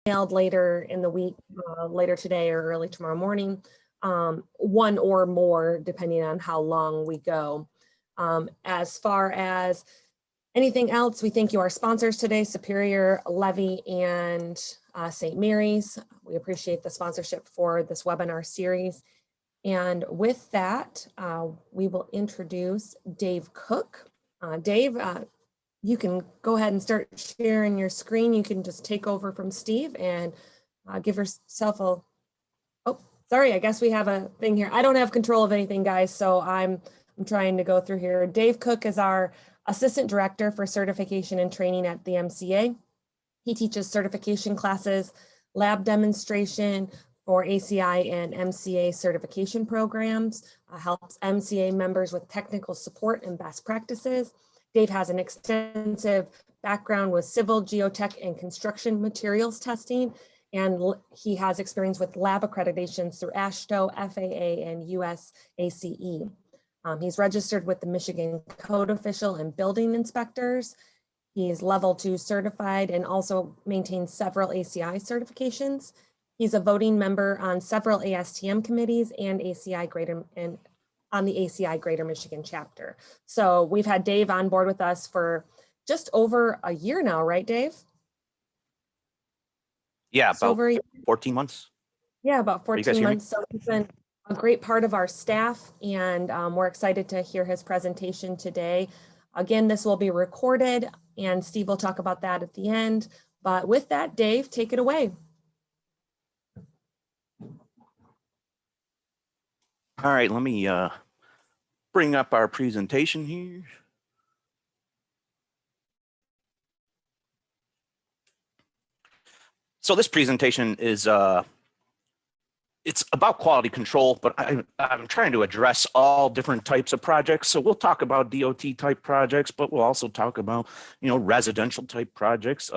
mailed later in the week, later today or early tomorrow morning, one or more, depending on how long we go. As far as anything else, we thank you, our sponsors today, Superior, Levy, and St. Mary's. We appreciate the sponsorship for this webinar series. And with that, we will introduce Dave Cook. Dave, you can go ahead and start sharing your screen. You can just take over from Steve and give yourself a, oh, sorry, I guess we have a thing here. I don't have control of anything, guys, so I'm trying to go through here. Dave Cook is our Assistant Director for Certification and Training at the MCA. He teaches certification classes, lab demonstration for ACI and MCA certification programs, helps MCA members with technical support and best practices. Dave has an extensive background with civil, geotech, and construction materials testing, and he has experience with lab accreditations through AASHTO, FAA, and USACE. He's registered with the Michigan Code Official and Building Inspectors. He's level 2 certified and also maintains several ACI certifications. He's a voting member on several ASTM committees and ACI Greater and on the ACI Greater Michigan chapter. So we've had Dave on board with us for just over a year now, right, Dave? Yeah, about 14 months. Yeah, about 14 months. So he's been a great part of our staff, and we're excited to hear his presentation today. Again, this will be recorded, and Steve will talk about that at the end. But with that, Dave, take it away. All right, let me bring up our presentation here. So this presentation is it's about quality control, but I'm trying to address all different types of projects. So we'll talk about DOT type projects, but we'll also talk about, residential type projects,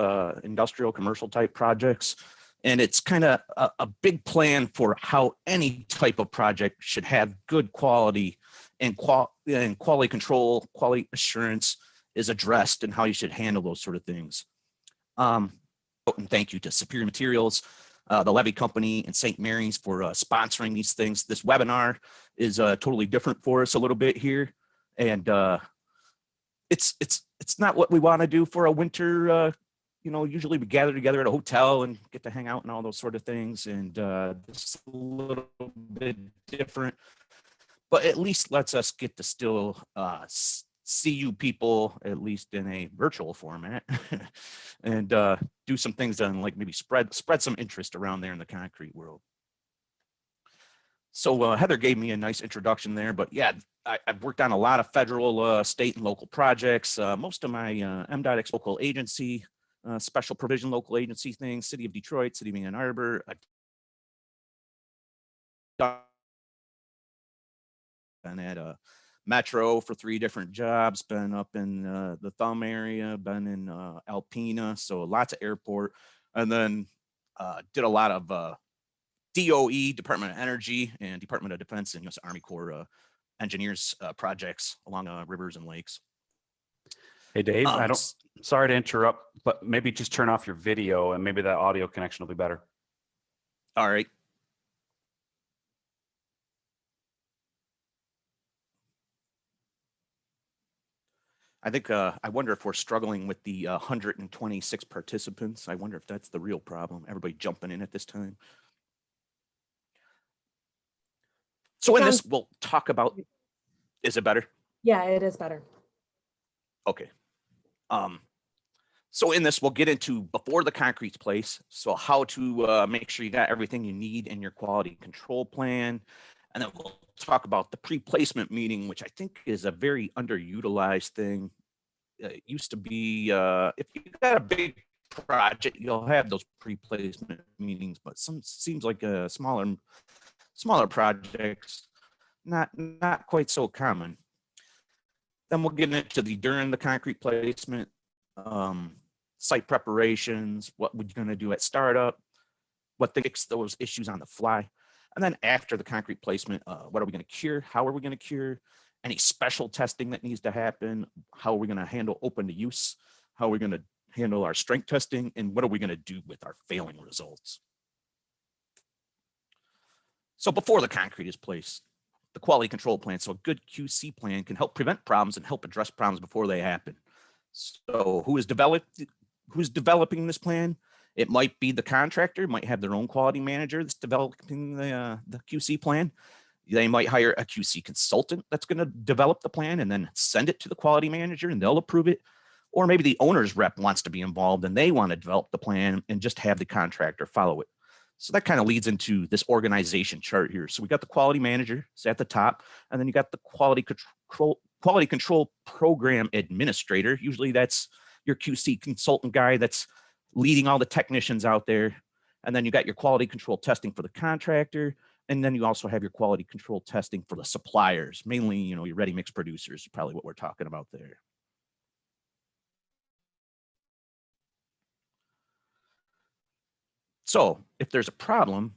industrial, commercial type projects. And it's kind of a big plan for how any type of project should have good quality, and quality control, quality assurance is addressed, and how you should handle those sort of things. And thank you to Superior Materials, the Levy Company, and St. Mary's for sponsoring these things. This webinar is totally different for us a little bit here, and it's not what we want to do for a winter. Usually we gather together at a hotel and get to hang out and all those sort of things, and this is a little bit different, but at least lets us get to still see you people, at least in a virtual format, and do some things and like maybe spread some interest around there in the concrete world. So Heather gave me a nice introduction there, but yeah, I've worked on a lot of federal, state, and local projects. Most of my MDOT local agency, special provision local agency things, City of Detroit, City of Ann Arbor. Been at a Metro for 3 different jobs, been up in the Thumb area, been in Alpena, so lots of airport, and then did a lot of DOE, Department of Energy, and Department of Defense and U.S. Army Corps engineers projects along rivers and lakes. Hey, Dave, sorry to interrupt, but maybe just turn off your video and maybe that audio connection will be better. All right. I think, I wonder if we're struggling with the 126 participants. I wonder if that's the real problem. Everybody jumping in at this time. So in this, we'll talk about, is it better? Yeah, it is better. Okay. So in this, we'll get into before the concrete's placed. So how to make sure you got everything you need in your quality control plan. And then we'll talk about the pre-placement meeting, which I think is a very underutilized thing. It used to be, if you got a big project, you'll have those pre-placement meetings, but seems like smaller projects, not quite so common. Then we'll get into during the concrete placement, site preparations, what we're going to do at startup, what to fix those issues on the fly. And then after the concrete placement, what are we going to cure? How are we going to cure? Any special testing that needs to happen? How are we going to handle open to use? How are we going to handle our strength testing, and what are we going to do with our failing results. So before the concrete is placed, the quality control plan. So a good QC plan can help prevent problems and help address problems before they happen. So who's developing this plan? It might be the contractor, might have their own quality manager that's developing the QC plan. They might hire a QC consultant that's going to develop the plan and then send it to the quality manager and they'll approve it. Or maybe the owner's rep wants to be involved and they want to develop the plan and just have the contractor follow it. So that kind of leads into this organization chart here. So we got the quality manager is at the top, and then you got the quality control program administrator. Usually that's your QC consultant guy that's leading all the technicians out there. And then you got your quality control testing for the contractor. And then you also have your quality control testing for the suppliers, mainly, your ready mix producers, probably what we're talking about there. So if there's a problem,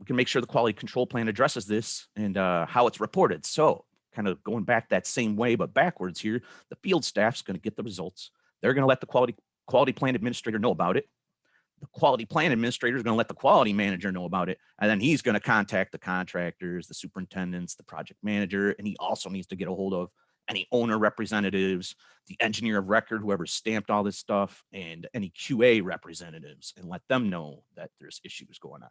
we can make sure the quality control plan addresses this and how it's reported. So kind of going back that same way, but backwards here, the field staff's going to get the results. They're going to let the quality plan administrator know about it. The quality plan administrator is going to let the quality manager know about it. And then he's going to contact the contractors, the superintendents, the project manager, and he also needs to get a hold of any owner representatives, the engineer of record, whoever stamped all this stuff, and any QA representatives, and let them know that there's issues going on.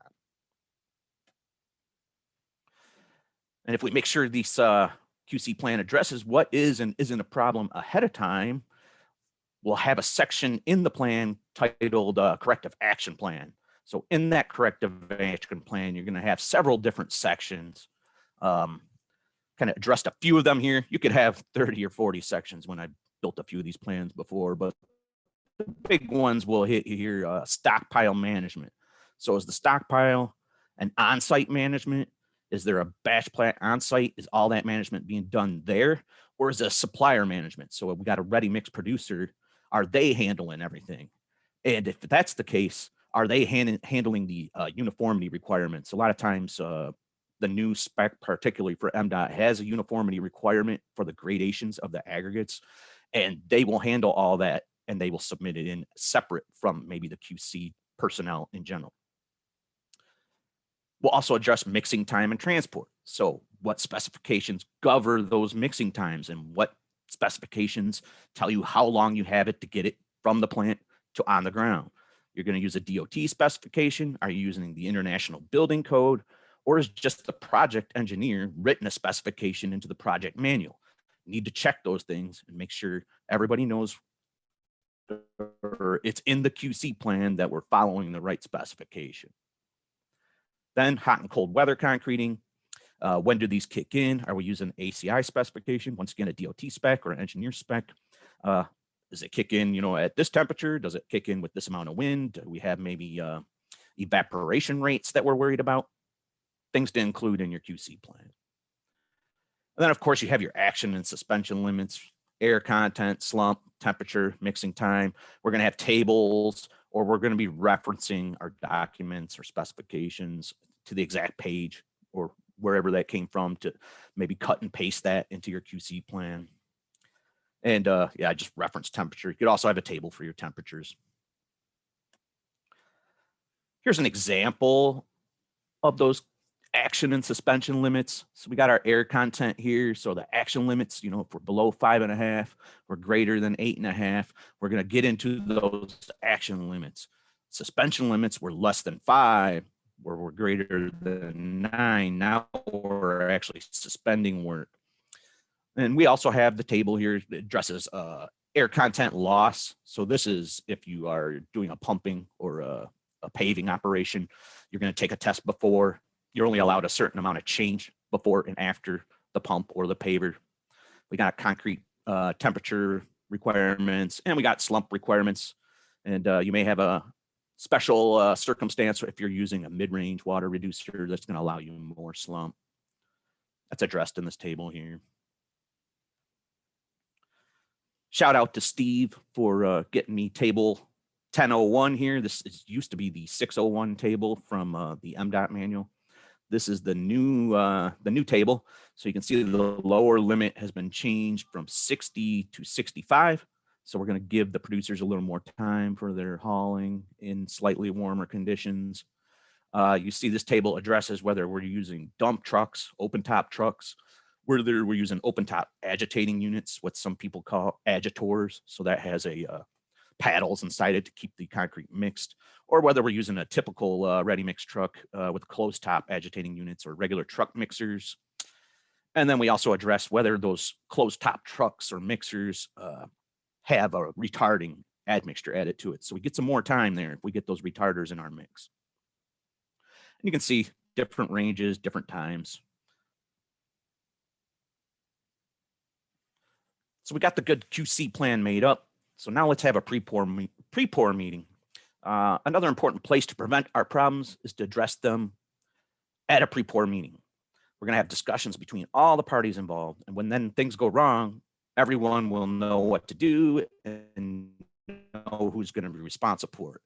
And if we make sure this QC plan addresses what is and isn't a problem ahead of time, we'll have a section in the plan titled Corrective Action Plan. So in that Corrective Action Plan, you're going to have several different sections. Kind of addressed a few of them here. You could have 30 or 40 sections when I built a few of these plans before, but the big ones will hit here, stockpile management. So is the stockpile an on-site management? Is there a batch plant on-site? Is all that management being done there? Or is it a supplier management? So we got a ready mix producer. Are they handling everything? And if that's the case, are they handling the uniformity requirements? A lot of times, the new spec, particularly for MDOT, has a uniformity requirement for the gradations of the aggregates, and they will handle all that and they will submit it in separate from maybe the QC personnel in general. We'll also address mixing time and transport. So what specifications govern those mixing times and what specifications tell you how long you have it to get it from the plant to on the ground? You're going to use a DOT specification. Are you using the International Building Code? Or is just the project engineer written a specification into the project manual? You need to check those things and make sure everybody knows it's in the QC plan that we're following the right specification. Then hot and cold weather concreting. When do these kick in? Are we using ACI specification? Once again, a DOT spec or an engineer spec. Does it kick in, at this temperature? Does it kick in with this amount of wind? Do we have maybe evaporation rates that we're worried about? Things to include in your QC plan. And then, of course, you have your action and suspension limits, air content, slump, temperature, mixing time. We're going to have tables, or we're going to be referencing our documents or specifications to the exact page or wherever that came from to maybe cut and paste that into your QC plan. And I just reference temperature. You could also have a table for your temperatures. Here's an example of those action and suspension limits. So we got our air content here. So the action limits, if we're below 5.5, we're greater than 8.5, we're going to get into those action limits. Suspension limits were less than 5, where we're greater than 9. Now we're actually suspending work. And we also have the table here that addresses air content loss. So this is if you are doing a pumping or a paving operation, you're going to take a test before. You're only allowed a certain amount of change before and after the pump or the paver. We got concrete temperature requirements, and we got slump requirements. And you may have a special circumstance if you're using a mid-range water reducer that's going to allow you more slump. That's addressed in this table here. Shout out to Steve for getting me table 1001 here. This used to be the 601 table from the MDOT manual. This is the new table. So you can see the lower limit has been changed from 60 to 65. So we're going to give the producers a little more time for their hauling in slightly warmer conditions. You see this table addresses whether we're using dump trucks, open top trucks, whether we're using open top agitating units, what some people call agitators. So that has a paddles inside it to keep the concrete mixed, or whether we're using a typical ready mix truck with closed top agitating units or regular truck mixers. And then we also address whether those closed top trucks or mixers have a retarding admixture added to it. So we get some more time there if we get those retarders in our mix. And you can see different ranges, different times. So we got the good QC plan made up. So now let's have a pre-pour meeting. Another important place to prevent our problems is to address them at a pre-pour meeting. We're going to have discussions between all the parties involved. And when then things go wrong, everyone will know what to do and know who's going to be responsible for it.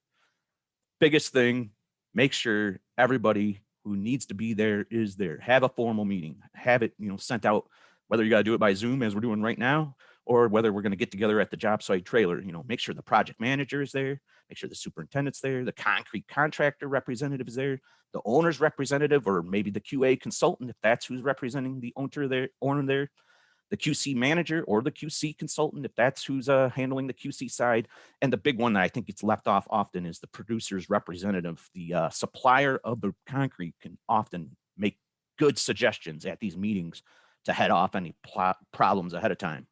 Biggest thing, make sure everybody who needs to be there is there. Have a formal meeting. Have it, sent out, whether you got to do it by Zoom as we're doing right now, or whether we're going to get together at the job site trailer. Make sure the project manager is there, make sure the superintendent's there, the concrete contractor representative is there, the owner's representative, or maybe the QA consultant, if that's who's representing the owner there, the QC manager or the QC consultant, if that's who's handling the QC side. And the big one that I think gets left off often is the producer's representative. The supplier of the concrete can often make good suggestions at these meetings to head off any problems ahead of time.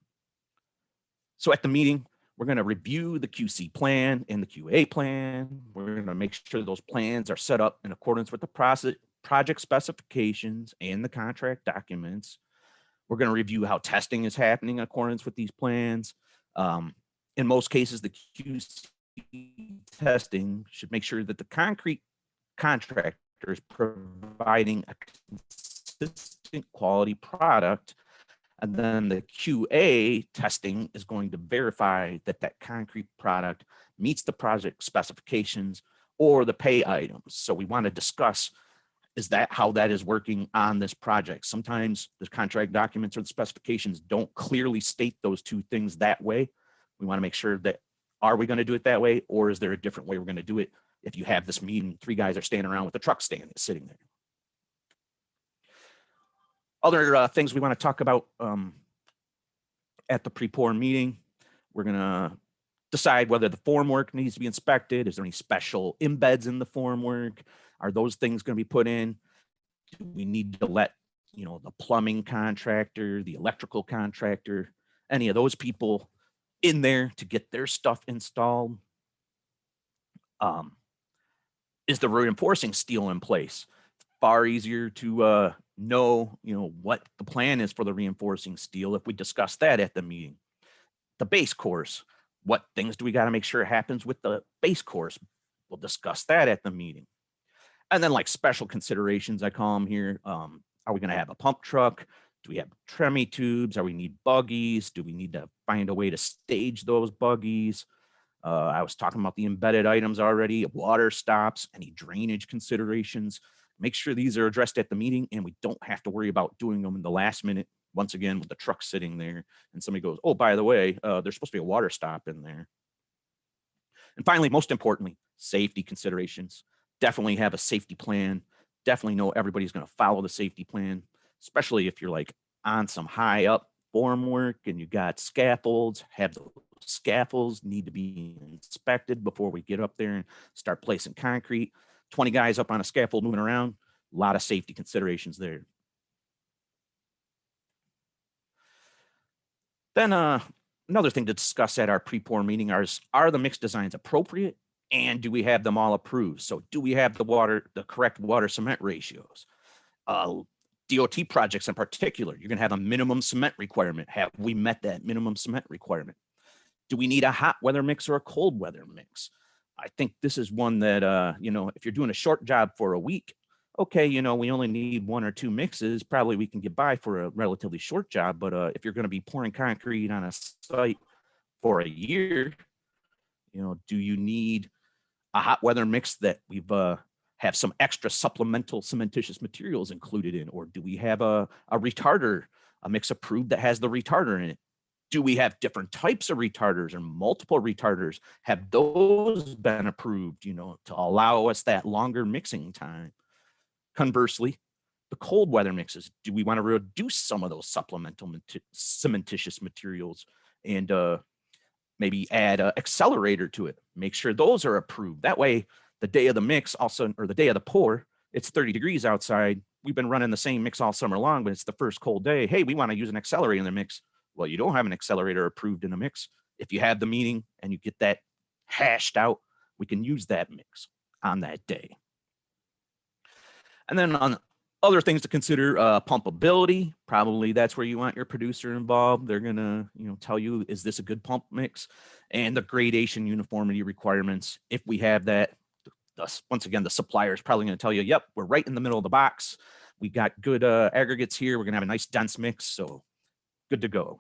So at the meeting, we're going to review the QC plan and the QA plan. We're going to make sure those plans are set up in accordance with the project specifications and the contract documents. We're going to review how testing is happening in accordance with these plans. In most cases, the QC testing should make sure that the concrete contractor is providing a consistent quality product. And then the QA testing is going to verify that that concrete product meets the project specifications or the pay items. So we want to discuss, is that how that is working on this project? Sometimes the contract documents or the specifications don't clearly state those two things that way. We want to make sure that, are we going to do it that way? Or is there a different way we're going to do it? If you have this meeting, 3 guys are standing around with a truck stand sitting there. Other things we want to talk about at the pre-pour meeting, we're going to decide whether the formwork needs to be inspected. Is there any special embeds in the formwork? Are those things going to be put in? Do we need to let, the plumbing contractor, the electrical contractor, any of those people in there to get their stuff installed? Is the reinforcing steel in place? Far easier to know, what the plan is for the reinforcing steel if we discuss that at the meeting. The base course, what things do we got to make sure happens with the base course? We'll discuss that at the meeting. And then like special considerations, I call them here. Are we going to have a pump truck? Do we have tremie tubes? Are we need buggies? Do we need to find a way to stage those buggies? I was talking about the embedded items already, water stops, any drainage considerations. Make sure these are addressed at the meeting and we don't have to worry about doing them in the last minute, once again, with the truck sitting there and somebody goes, oh, by the way, there's supposed to be a water stop in there. And finally, most importantly, safety considerations. Definitely have a safety plan. Definitely know everybody's going to follow the safety plan, especially if you're like on some high up formwork and you got scaffolds. Have those scaffolds need to be inspected before we get up there and start placing concrete. 20 guys up on a scaffold moving around, a lot of safety considerations there. Then another thing to discuss at our pre-pour meeting are the mix designs appropriate, and do we have them all approved? So do we have the correct water cement ratios? DOT projects in particular, you're going to have a minimum cement requirement. Have we met that minimum cement requirement? Do we need a hot weather mix or a cold weather mix? I think this is one that, if you're doing a short job for a week, okay, we only need 1 or 2 mixes. Probably we can get by for a relatively short job. But if you're going to be pouring concrete on a site for a year, do you need a hot weather mix that we've have some extra supplemental cementitious materials included in? Or do we have a retarder, a mix approved that has the retarder in it? Do we have different types of retarders or multiple retarders? Have those been approved, to allow us that longer mixing time? Conversely, the cold weather mixes, do we want to reduce some of those supplemental cementitious materials and maybe add an accelerator to it? Make sure those are approved. That way, the day of the mix also, or the day of the pour, it's 30 degrees outside. We've been running the same mix all summer long, but it's the first cold day. Hey, we want to use an accelerator in the mix. Well, you don't have an accelerator approved in a mix. If you have the meeting and you get that hashed out, we can use that mix on that day. And then on other things to consider, pumpability, probably that's where you want your producer involved. They're gonna, tell you, is this a good pump mix? And the gradation uniformity requirements. If we have that, once again, the supplier is probably gonna tell you, yep, we're right in the middle of the box. We got good aggregates here. We're gonna have a nice dense mix. So good to go.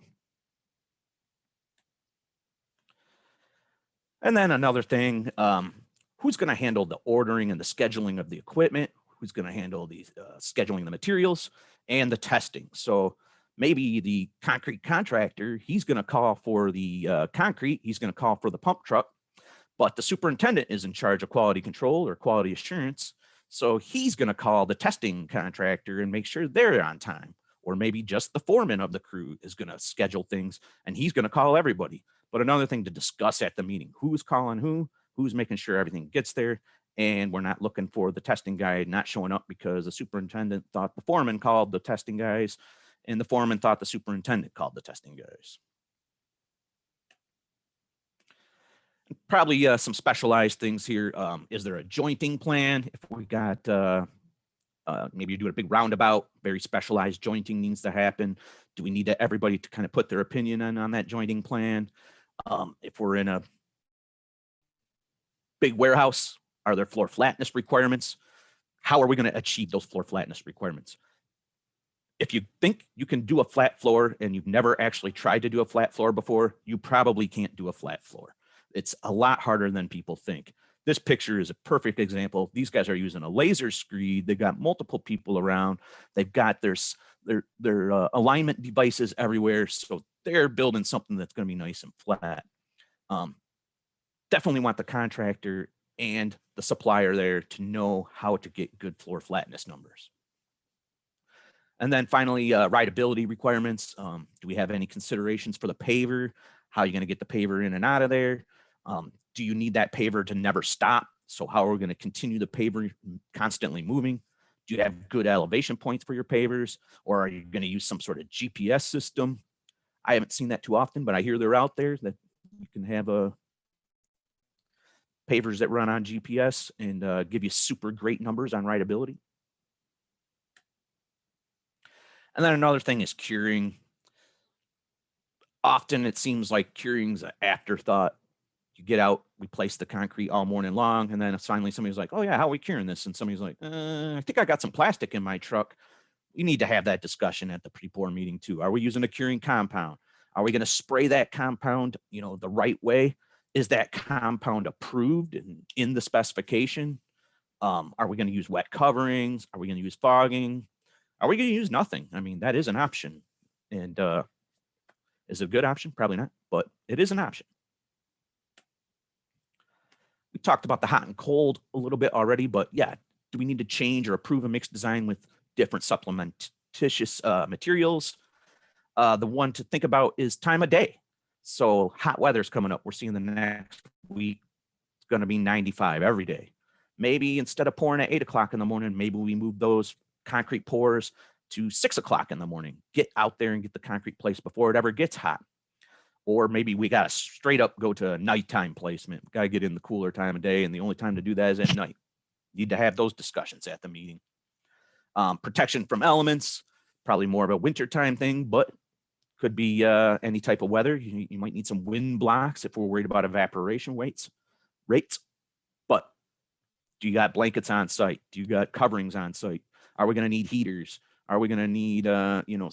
And then another thing, who's going to handle the ordering and the scheduling of the equipment? Who's going to handle the scheduling the materials and the testing? So maybe the concrete contractor, he's going to call for the concrete, he's going to call for the pump truck, but the superintendent is in charge of quality control or quality assurance. So he's going to call the testing contractor and make sure they're on time. Or maybe just the foreman of the crew is going to schedule things and he's going to call everybody. But another thing to discuss at the meeting, who's calling who's making sure everything gets there. And we're not looking for the testing guy not showing up because the superintendent thought the foreman called the testing guys and the foreman thought the superintendent called the testing guys. Probably some specialized things here. Is there a jointing plan? If we got, maybe you do a big roundabout, very specialized jointing needs to happen. Do we need everybody to kind of put their opinion on that jointing plan? If we're in a big warehouse, are there floor flatness requirements? How are we going to achieve those floor flatness requirements? If you think you can do a flat floor and you've never actually tried to do a flat floor before, you probably can't do a flat floor. It's a lot harder than people think. This picture is a perfect example. These guys are using a laser screed. They've got multiple people around. They've got their alignment devices everywhere. So they're building something that's going to be nice and flat. Definitely want the contractor and the supplier there to know how to get good floor flatness numbers. And then finally, rideability requirements. Do we have any considerations for the paver? How are you going to get the paver in and out of there? Do you need that paver to never stop? So how are we going to continue the paver constantly moving? Do you have good elevation points for your pavers? Or are you going to use some sort of GPS system? I haven't seen that too often, but I hear they're out there that you can have pavers that run on GPS and give you super great numbers on rideability. And then another thing is curing. Often it seems like curing's an afterthought. You get out, we place the concrete all morning long, and then finally somebody's like, oh yeah, how are we curing this? And somebody's like, I think I got some plastic in my truck. You need to have that discussion at the pre-pour meeting too. Are we using a curing compound? Are we going to spray that compound, the right way? Is that compound approved and in the specification? Are we going to use wet coverings? Are we going to use fogging? Are we going to use nothing? I mean, that is an option. And is it a good option? Probably not, but it is an option. We talked about the hot and cold a little bit already, but yeah, do we need to change or approve a mixed design with different supplementitious materials? The one to think about is time of day. So hot weather's coming up. We're seeing the next week, it's going to be 95 every day. Maybe instead of pouring at 8 o'clock in the morning, maybe we move those concrete pours to 6 o'clock in the morning. Get out there and get the concrete placed before it ever gets hot. Or maybe we got to straight up go to a nighttime placement. We got to get in the cooler time of day, and the only time to do that is at night. Need to have those discussions at the meeting. Protection from elements, probably more of a wintertime thing, but could be any type of weather. You might need some wind blocks if we're worried about evaporation rates. But do you got blankets on site? Do you got coverings on site? Are we going to need heaters? Are we going to need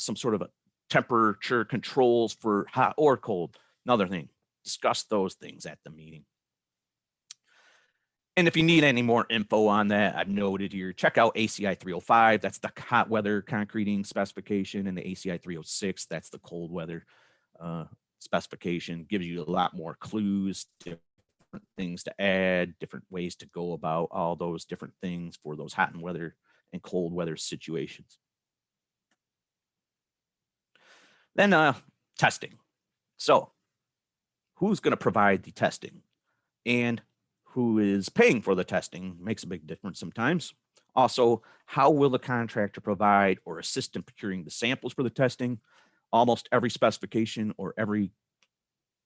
some sort of a temperature controls for hot or cold? Another thing, discuss those things at the meeting. And if you need any more info on that, I've noted here, check out ACI 305. That's the hot weather concreting specification, and the ACI 306. That's the cold weather specification, gives you a lot more clues, different things to add, different ways to go about all those different things for those hot and weather and cold weather situations. Then testing. So who's going to provide the testing and who is paying for the testing makes a big difference sometimes. Also, how will the contractor provide or assist in procuring the samples for the testing? Almost every specification or every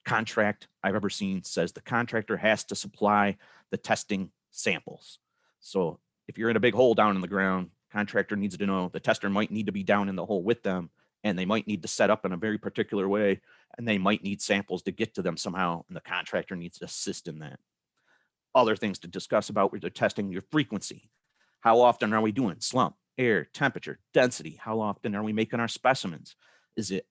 contract I've ever seen says the contractor has to supply the testing samples. So if you're in a big hole down in the ground, contractor needs to know the tester might need to be down in the hole with them, and they might need to set up in a very particular way, and they might need samples to get to them somehow, and the contractor needs to assist in that. Other things to discuss about with the testing, your frequency. How often are we doing slump, air, temperature, density? How often are we making our specimens? Is it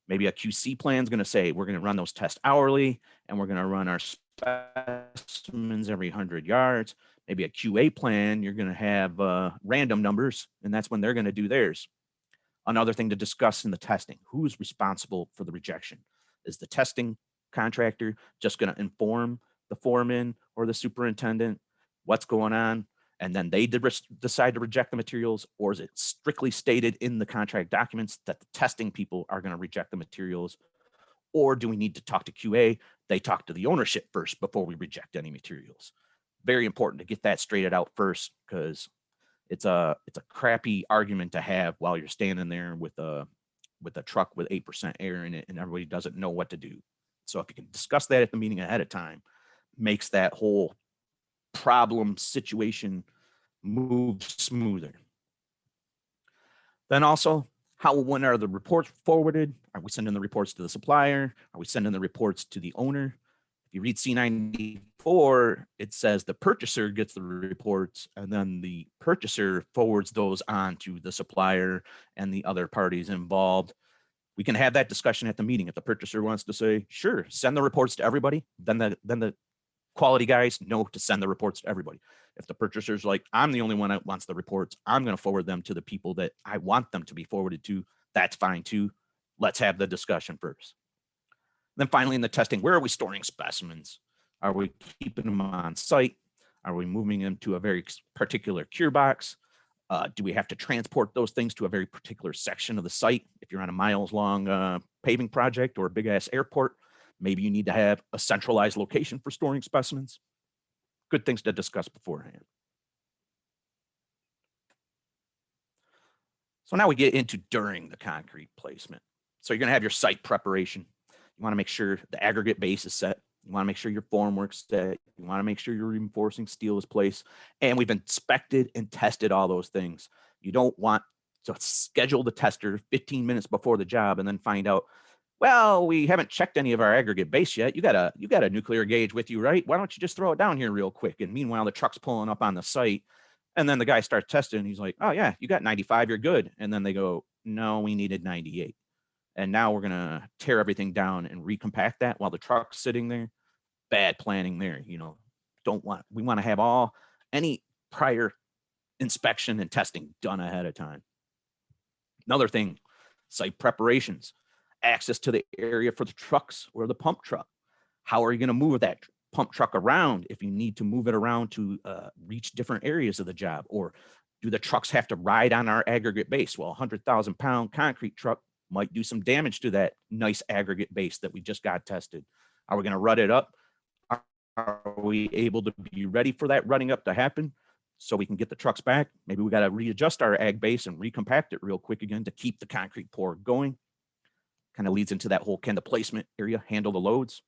maybe a QC plan is going to say we're going to run those tests hourly and we're going to run our specimens every 100 yards. Maybe a QA plan, you're going to have random numbers, and that's when they're going to do theirs. Another thing to discuss in the testing, who's responsible for the rejection? Is the testing contractor just going to inform the foreman or the superintendent what's going on, and then they decide to reject the materials? Or is it strictly stated in the contract documents that the testing people are going to reject the materials? Or do we need to talk to QA? They talk to the ownership first before we reject any materials. Very important to get that straightened out first, because it's a crappy argument to have while you're standing there with a truck with 8% air in it and everybody doesn't know what to do. So if you can discuss that at the meeting ahead of time, makes that whole problem situation move smoother. Then also, when are the reports forwarded? Are we sending the reports to the supplier? Are we sending the reports to the owner? If you read C94, it says the purchaser gets the reports and then the purchaser forwards those on to the supplier and the other parties involved. We can have that discussion at the meeting. If the purchaser wants to say, sure, send the reports to everybody, then the quality guys know to send the reports to everybody. If the purchaser's like, I'm the only one that wants the reports, I'm going to forward them to the people that I want them to be forwarded to, that's fine too. Let's have the discussion first. Then finally, in the testing, where are we storing specimens? Are we keeping them on site? Are we moving them to a very particular cure box? Do we have to transport those things to a very particular section of the site? If you're on a miles long paving project or a big ass airport, maybe you need to have a centralized location for storing specimens. Good things to discuss beforehand. So now we get into during the concrete placement. So you're going to have your site preparation. You want to make sure the aggregate base is set. You want to make sure your formwork's set. You want to make sure your reinforcing steel is placed. And we've inspected and tested all those things. You don't want to schedule the tester 15 minutes before the job and then find out, well, we haven't checked any of our aggregate base yet. You got a nuclear gauge with you, right? Why don't you just throw it down here real quick? And meanwhile, the truck's pulling up on the site. And then the guy starts testing. And he's like, oh, yeah, you got 95. You're good. And then they go, no, we needed 98. And now we're going to tear everything down and recompact that while the truck's sitting there. Bad planning there. We want to have any prior inspection and testing done ahead of time. Another thing, site preparations. Access to the area for the trucks or the pump truck. How are you going to move that pump truck around if you need to move it around to reach different areas of the job? Or do the trucks have to ride on our aggregate base? Well, a 100,000-pound concrete truck might do some damage to that nice aggregate base that we just got tested. Are we going to rut it up? Are we able to be ready for that rutting up to happen so we can get the trucks back? Maybe we got to readjust our ag base and recompact it real quick again to keep the concrete pour going. Kind of leads into that whole, can the placement area handle the loads?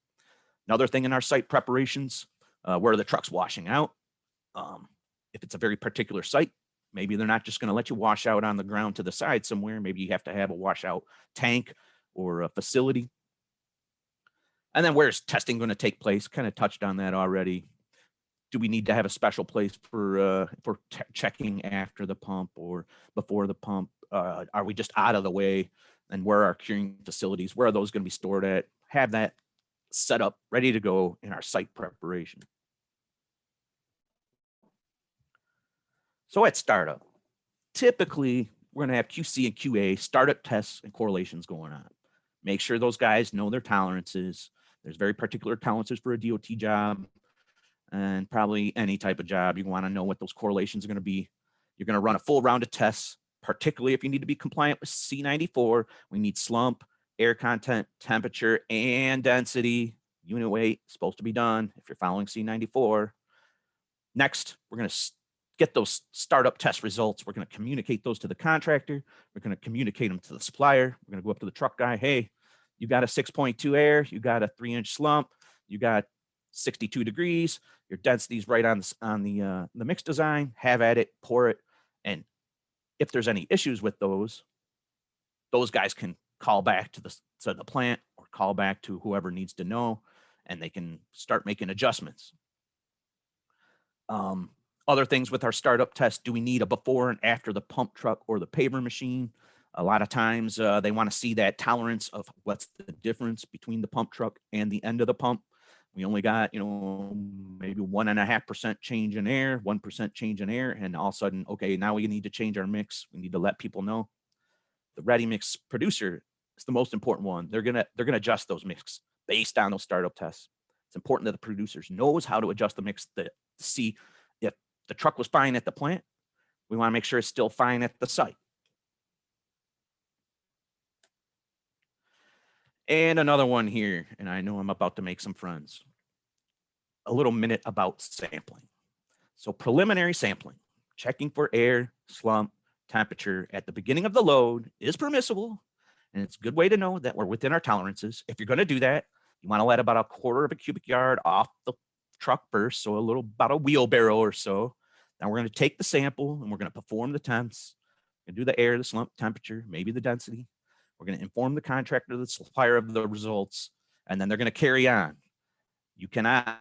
Another thing in our site preparations, where are the trucks washing out? If it's a very particular site, maybe they're not just going to let you wash out on the ground to the side somewhere. Maybe you have to have a washout tank or a facility. And then where's testing going to take place? Kind of touched on that already. Do we need to have a special place for checking after the pump or before the pump? Are we just out of the way? And where are our curing facilities? Where are those going to be stored at? Have that set up, ready to go in our site preparation. So at startup, typically we're going to have QC and QA startup tests and correlations going on. Make sure those guys know their tolerances. There's very particular tolerances for a DOT job, and probably any type of job. You want to know what those correlations are going to be. You're going to run a full round of tests, particularly if you need to be compliant with C94. We need slump, air content, temperature, and density. Unit weight supposed to be done if you're following C94. Next, we're going to get those startup test results. We're going to communicate those to the contractor. We're going to communicate them to the supplier. We're going to go up to the truck guy. Hey, you got a 6.2 air. You got a 3-inch slump. You got 62 degrees. Your density's right on the mix design. Have at it, pour it. And if there's any issues with those guys can call back to the plant or call back to whoever needs to know, and they can start making adjustments. Other things with our startup test, do we need a before and after the pump truck or the paver machine? A lot of times they want to see that tolerance of what's the difference between the pump truck and the end of the pump. We only got, maybe 1.5% change in air, 1% change in air, and all of a sudden, okay, now we need to change our mix. We need to let people know. The ready mix producer is the most important one. They're gonna adjust those mix based on those startup tests. It's important that the producers knows how to adjust the mix to see if the truck was fine at the plant. We want to make sure it's still fine at the site. And another one here, and I know I'm about to make some friends. A little minute about sampling. So preliminary sampling, checking for air, slump, temperature at the beginning of the load is permissible. And it's a good way to know that we're within our tolerances. If you're going to do that, you want to let about 1/4 of a cubic yard off the truck first. So about a wheelbarrow or so. Now we're going to take the sample and we're going to perform the temps. We're going to do the air, the slump, temperature, maybe the density. We're going to inform the contractor, the supplier of the results, and then they're going to carry on. You cannot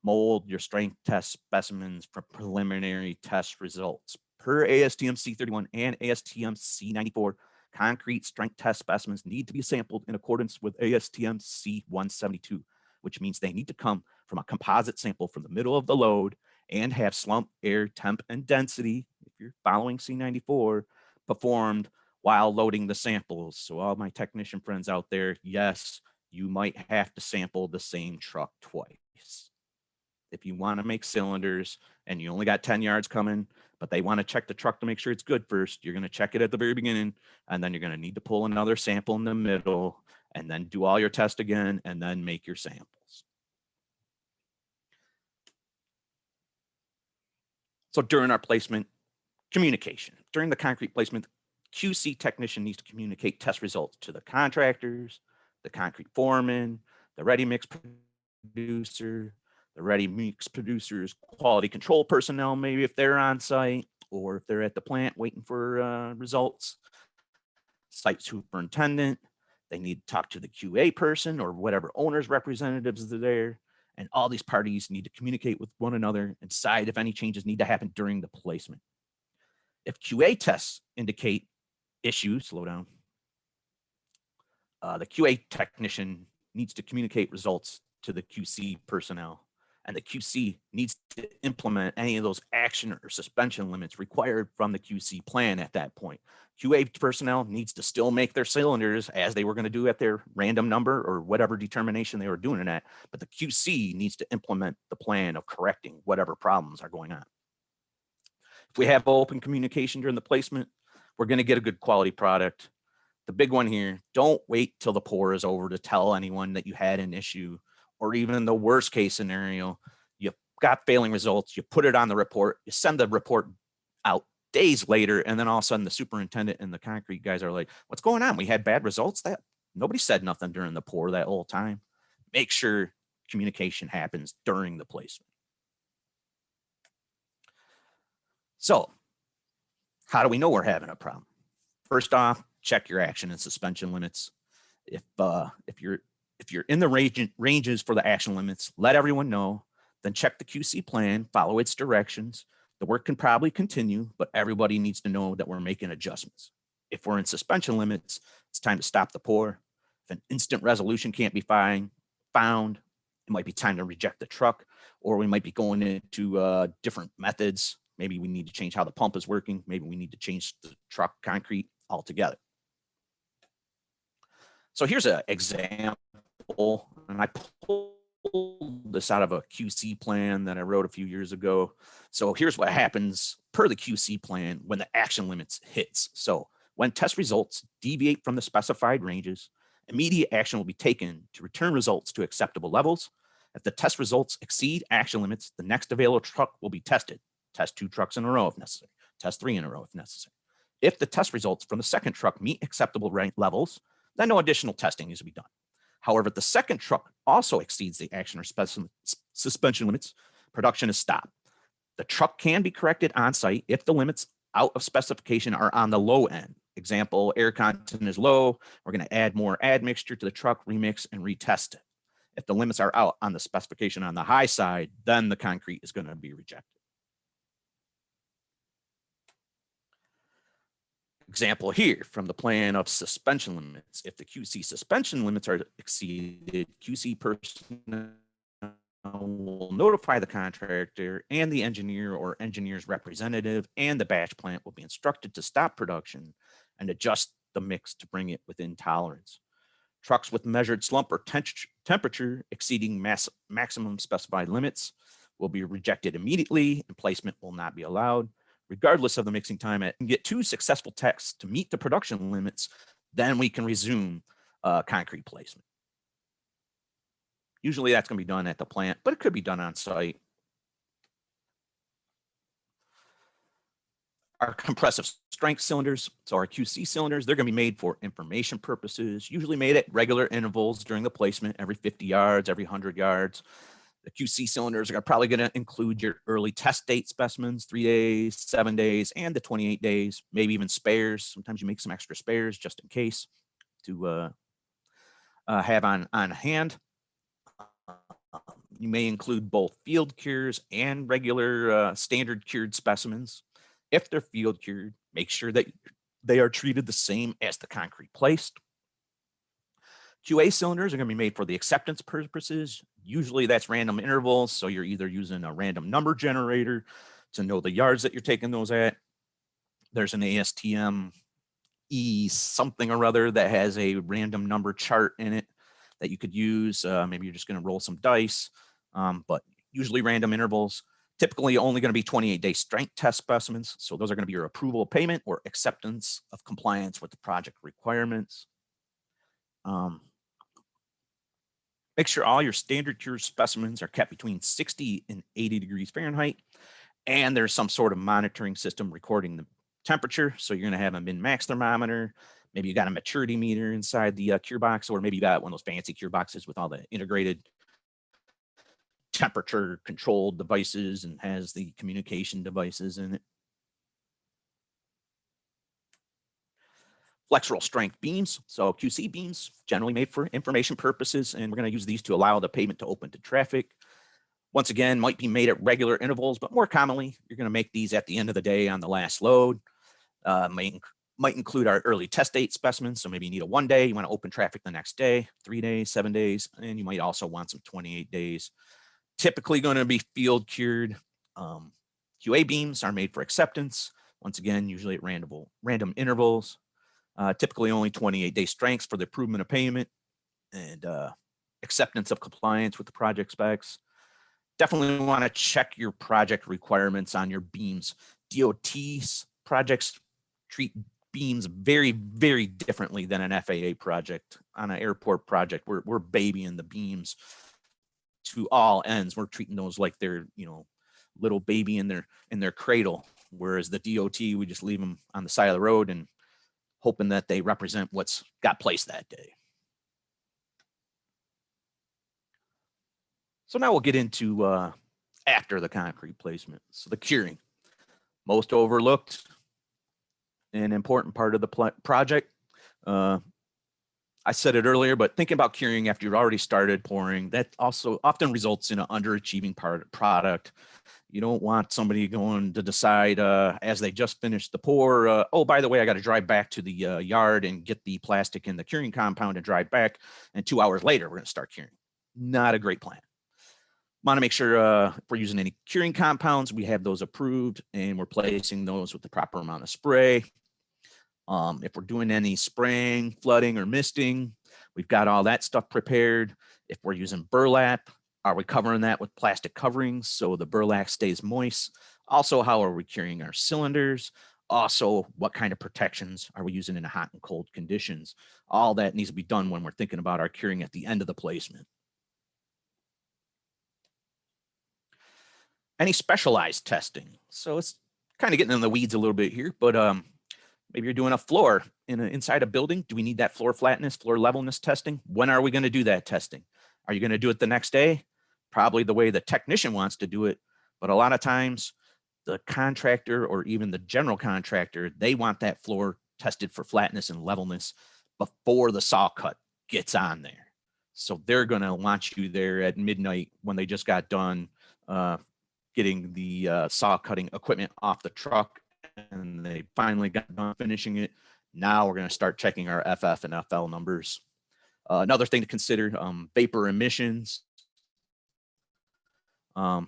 mold your strength test specimens for preliminary test results. Per ASTM C31 and ASTM C94, concrete strength test specimens need to be sampled in accordance with ASTM C172, which means they need to come from a composite sample from the middle of the load and have slump, air, temp, and density, if you're following C94, performed while loading the samples. So all my technician friends out there, yes, you might have to sample the same truck twice. If you want to make cylinders and you only got 10 yards coming, but they want to check the truck to make sure it's good first, you're going to check it at the very beginning, and then you're going to need to pull another sample in the middle, and then do all your tests again, and then make your samples. So during our placement, communication. During the concrete placement, QC technician needs to communicate test results to the contractors, the concrete foreman, the ready mix producer, the ready mix producer's quality control personnel, maybe if they're on site or if they're at the plant waiting for results, site superintendent, they need to talk to the QA person or whatever owner's representatives are there. And all these parties need to communicate with one another and decide if any changes need to happen during the placement. If QA tests indicate issues, slow down, the QA technician needs to communicate results to the QC personnel, and the QC needs to implement any of those action or suspension limits required from the QC plan at that point. QA personnel needs to still make their cylinders as they were going to do at their random number or whatever determination they were doing it at, but the QC needs to implement the plan of correcting whatever problems are going on. If we have open communication during the placement, we're going to get a good quality product. The big one here, don't wait till the pour is over to tell anyone that you had an issue, or even the worst case scenario, you got failing results, you put it on the report, you send the report out days later, and then all of a sudden the superintendent and the concrete guys are like, what's going on? We had bad results. That nobody said nothing during the pour that whole time. Make sure communication happens during the placement. So how do we know we're having a problem? First off, check your action and suspension limits. If you're in the ranges for the action limits, let everyone know, then check the QC plan, follow its directions. The work can probably continue, but everybody needs to know that we're making adjustments. If we're in suspension limits, it's time to stop the pour. If an instant resolution can't be found, it might be time to reject the truck, or we might be going into different methods. Maybe we need to change how the pump is working. Maybe we need to change the truck concrete altogether. So here's an example, and I pulled this out of a QC plan that I wrote a few years ago. So here's what happens per the QC plan when the action limits hits. So when test results deviate from the specified ranges, immediate action will be taken to return results to acceptable levels. If the test results exceed action limits, the next available truck will be tested. Test 2 trucks in a row if necessary. Test 3 in a row if necessary. If the test results from the second truck meet acceptable rank levels, then no additional testing needs to be done. However, if the second truck also exceeds the action or suspension limits, production is stopped. The truck can be corrected on site if the limits out of specification are on the low end. Example, air content is low. We're going to add more admixture to the truck, remix, and retest it. If the limits are out on the specification on the high side, then the concrete is going to be rejected. Example here from the plan of suspension limits. If the QC suspension limits are exceeded, QC personnel will notify the contractor and the engineer or engineer's representative, and the batch plant will be instructed to stop production and adjust the mix to bring it within tolerance. Trucks with measured slump or temperature exceeding maximum specified limits will be rejected immediately, and placement will not be allowed. Regardless of the mixing time, and get 2 successful tests to meet the production limits, then we can resume concrete placement. Usually that's going to be done at the plant, but it could be done on site. Our compressive strength cylinders, so our QC cylinders, they're going to be made for information purposes, usually made at regular intervals during the placement, every 50 yards, every 100 yards. The QC cylinders are probably going to include your early test date specimens, 3 days, 7 days, and the 28 days, maybe even spares. Sometimes you make some extra spares just in case to have on hand. You may include both field cures and regular standard cured specimens. If they're field cured, make sure that they are treated the same as the concrete placed. QA cylinders are going to be made for the acceptance purposes. Usually that's random intervals. So you're either using a random number generator to know the yards that you're taking those at. There's an ASTM E something or other that has a random number chart in it that you could use. Maybe you're just going to roll some dice, but usually random intervals. Typically only going to be 28-day strength test specimens. So those are going to be your approval of payment or acceptance of compliance with the project requirements. Make sure all your standard cure specimens are kept between 60 and 80 degrees Fahrenheit, and there's some sort of monitoring system recording the temperature. So you're going to have a min-max thermometer. Maybe you got a maturity meter inside the cure box, or maybe you got one of those fancy cure boxes with all the integrated temperature controlled devices and has the communication devices in it. Flexural strength beams. So QC beams, generally made for information purposes, and we're going to use these to allow the pavement to open to traffic. Once again, might be made at regular intervals, but more commonly, you're going to make these at the end of the day on the last load. Might include our early test date specimens. So maybe you need a 1 day, you want to open traffic the next day, 3 days, 7 days, and you might also want some 28 days. Typically going to be field cured. QA beams are made for acceptance. Once again, usually at random intervals. Typically only 28-day strengths for the improvement of payment and acceptance of compliance with the project specs. Definitely want to check your project requirements on your beams. DOT's projects treat beams very, very differently than an FAA project. On an airport project, we're babying the beams to all ends. We're treating those like they're, little baby in their cradle. Whereas the DOT, we just leave them on the side of the road and hoping that they represent what's got placed that day. So now we'll get into after the concrete placement. So the curing, most overlooked and important part of the project. I said it earlier, but thinking about curing after you've already started pouring, that also often results in an underachieving product. You don't want somebody going to decide as they just finished the pour, oh, by the way, I got to drive back to the yard and get the plastic in the curing compound and drive back. And 2 hours later, we're going to start curing. Not a great plan. Want to make sure if we're using any curing compounds, we have those approved and we're placing those with the proper amount of spray. If we're doing any spraying, flooding, or misting, We've got all that stuff prepared. If we're using burlap, are we covering that with plastic coverings so the burlap stays moist? Also, how are we curing our cylinders? Also, what kind of protections are we using in hot and cold conditions? All that needs to be done when we're thinking about our curing at the end of the placement. Any specialized testing? So it's kind of getting in the weeds a little bit here, but maybe you're doing a floor inside a building. Do we need that floor flatness, floor levelness testing? When are we going to do that testing? Are you going to do it the next day? Probably the way the technician wants to do it, but a lot of times the contractor or even the general contractor, they want that floor tested for flatness and levelness before the saw cut gets on there. So they're going to want you there at midnight when they just got done getting the saw cutting equipment off the truck and they finally got done finishing it. Now we're going to start checking our FF and FL numbers. Another thing to consider, vapor emissions. Are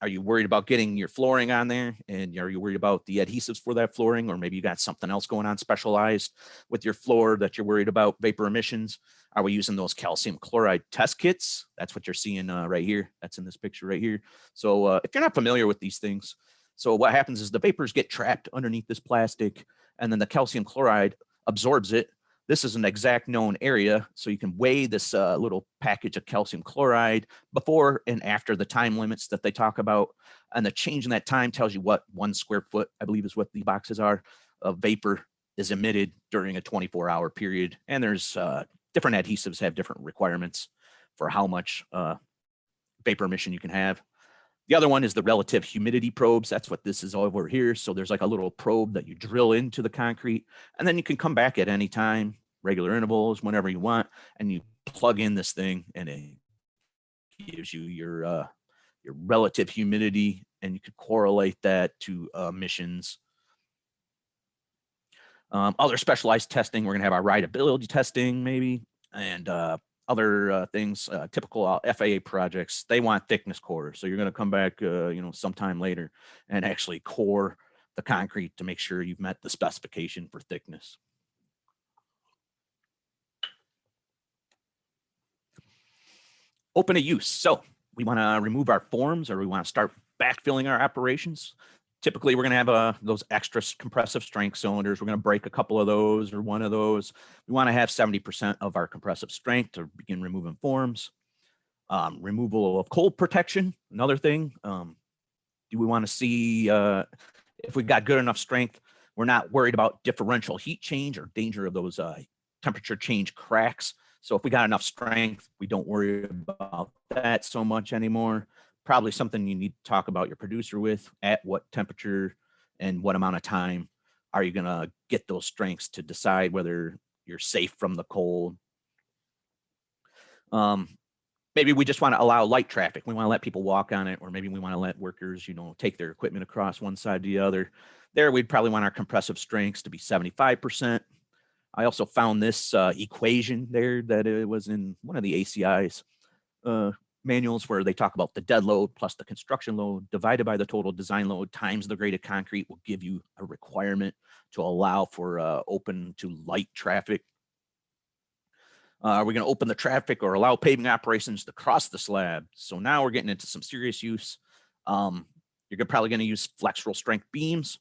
you worried about getting your flooring on there? And are you worried about the adhesives for that flooring? Or maybe you got something else going on specialized with your floor that you're worried about vapor emissions? Are we using those calcium chloride test kits? That's what you're seeing right here. That's in this picture right here. So if you're not familiar with these things, so what happens is the vapors get trapped underneath this plastic and then the calcium chloride absorbs it. This is an exact known area, so you can weigh this little package of calcium chloride before and after the time limits that they talk about. And the change in that time tells you what 1 square foot, I believe is what the boxes are, of vapor is emitted during a 24-hour period. And there's different adhesives have different requirements for how much vapor emission you can have. The other one is the relative humidity probes. That's what this is over here. So there's like a little probe that you drill into the concrete, and then you can come back at any time, regular intervals, whenever you want, and you plug in this thing, and it gives you your relative humidity, and you could correlate that to emissions. Other specialized testing, we're going to have our rideability testing, maybe, and other things, typical FAA projects, they want thickness core. So you're going to come back, sometime later and actually core the concrete to make sure you've met the specification for thickness. Open to use. So we want to remove our forms or we want to start backfilling our operations. Typically, we're going to have those extra compressive strength cylinders. We're going to break a couple of those or one of those. We want to have 70% of our compressive strength to begin removing forms. Removal of cold protection, another thing. Do we want to see if we've got good enough strength? We're not worried about differential heat change or danger of those temperature change cracks. So if we got enough strength, we don't worry about that so much anymore. Probably something you need to talk about your producer with, at what temperature and what amount of time are you going to get those strengths to decide whether you're safe from the cold. Maybe we just want to allow light traffic. We want to let people walk on it, or maybe we want to let workers, take their equipment across one side to the other. There, we'd probably want our compressive strengths to be 75%. I also found this equation there that it was in one of the ACI's manuals where they talk about the dead load plus the construction load divided by the total design load times the grade of concrete will give you a requirement to allow for open to light traffic. Are we going to open the traffic or allow paving operations to cross the slab? So now we're getting into some serious use. You're probably going to use flexural strength beams.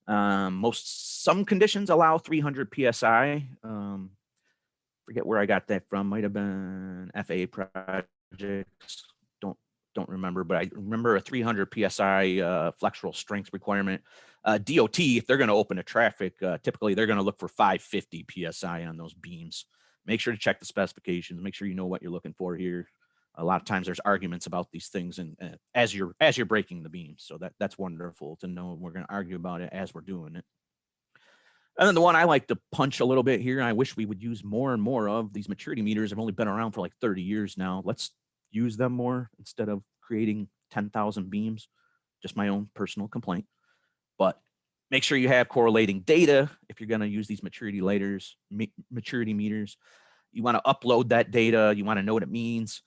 Some conditions allow 300 PSI. Forget where I got that from. Might have been FAA projects. Don't remember, but I remember a 300 PSI flexural strength requirement. DOT, if they're going to open a traffic, typically they're going to look for 550 PSI on those beams. Make sure to check the specifications. Make sure you know what you're looking for here. A lot of times there's arguments about these things and as you're breaking the beam. So that's wonderful to know. We're going to argue about it as we're doing it. And then the one I like to punch a little bit here, I wish we would use more and more of these maturity meters. Have only been around for like 30 years now. Let's use them more instead of creating 10,000 beams. Just my own personal complaint. But make sure you have correlating data if you're going to use these maturity meters. You want to upload that data. You want to know what it means.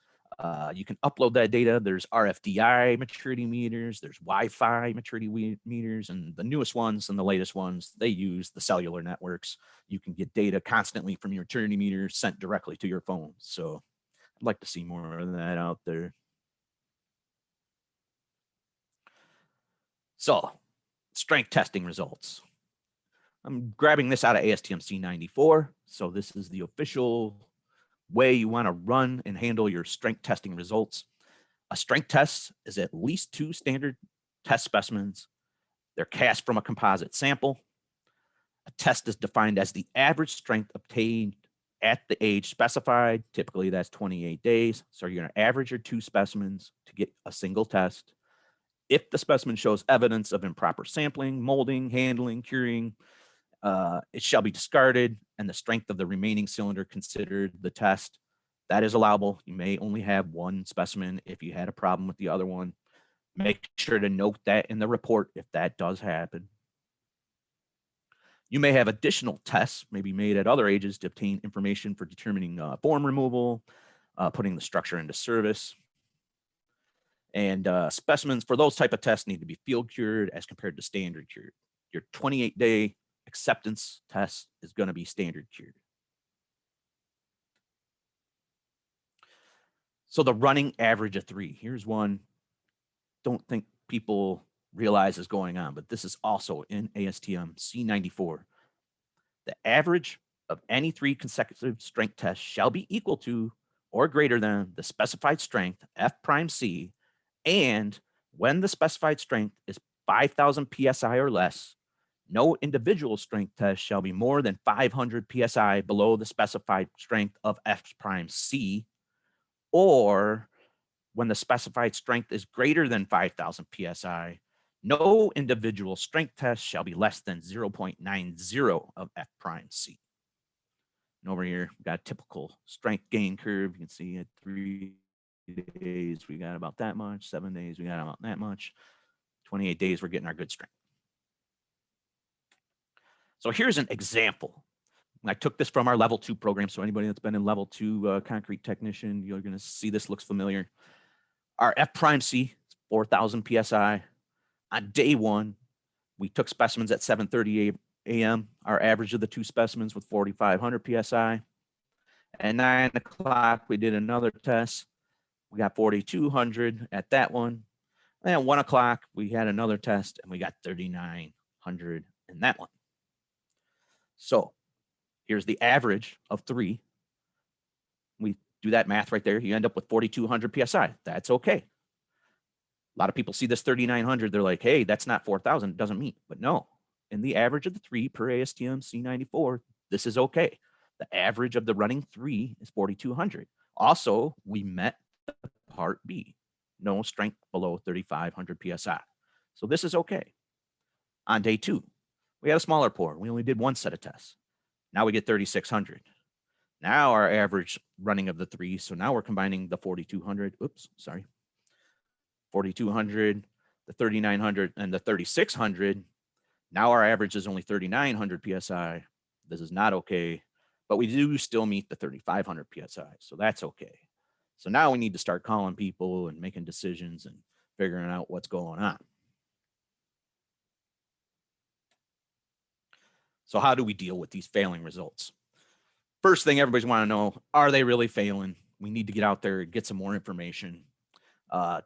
You can upload that data. There's RFDI maturity meters, there's Wi-Fi maturity meters, and the newest ones and the latest ones, they use the cellular networks. You can get data constantly from your maturity meter sent directly to your phone. So I'd like to see more of that out there. So strength testing results. I'm grabbing this out of ASTM C94. So this is the official way you want to run and handle your strength testing results. A strength test is at least 2 standard test specimens. They're cast from a composite sample. A test is defined as the average strength obtained at the age specified. Typically, that's 28 days. So you're going to average your 2 specimens to get a single test. If the specimen shows evidence of improper sampling, molding, handling, curing, it shall be discarded and the strength of the remaining cylinder considered the test. That is allowable. You may only have 1 specimen if you had a problem with the other one. Make sure to note that in the report if that does happen. You may have additional tests maybe made at other ages to obtain information for determining form removal, putting the structure into service. And specimens for those type of tests need to be field cured as compared to standard cured. Your 28-day acceptance test is going to be standard cured. So the running average of 3, here's one. Don't think people realize is going on, but this is also in ASTM C94. The average of any 3 consecutive strength tests shall be equal to or greater than the specified strength F prime C, and when the specified strength is 5,000 PSI or less, no individual strength test shall be more than 500 PSI below the specified strength of F prime C, or when the specified strength is greater than 5,000 PSI, no individual strength test shall be less than 0.90 of F prime C. And over here, we've got a typical strength gain curve. You can see at 3 days, we got about that much. 7 days, we got about that much. 28 days, we're getting our good strength. So here's an example. I took this from our level 2 program. So anybody that's been in level 2 concrete technician, you're going to see this looks familiar. Our F prime C is 4,000 PSI. On day 1, we took specimens at 7:30 a.m. Our average of the 2 specimens with 4,500 PSI. At 9 o'clock, we did another test. We got 4,200 at that one. And at 1 o'clock, we had another test and we got 3,900 in that one. So here's the average of 3. We do that math right there. You end up with 4,200 PSI. That's okay. A lot of people see this 3,900. They're like, hey, that's not 4,000. It doesn't meet. But no, in the average of the 3 per ASTM C94, this is okay. The average of the running 3 is 4,200. Also, we met part B, no strength below 3,500 PSI. So this is okay. On day 2, we had a smaller pour. We only did 1 set of tests. Now we get 3,600. Now our average running of the 3, so now we're combining the 4,200, 4,200, the 3,900, and the 3,600. Now our average is only 3,900 PSI. This is not okay, but we do still meet the 3,500 PSI, so that's okay. So now we need to start calling people and making decisions and figuring out what's going on. So how do we deal with these failing results? First thing everybody's want to know, are they really failing? We need to get out there and get some more information.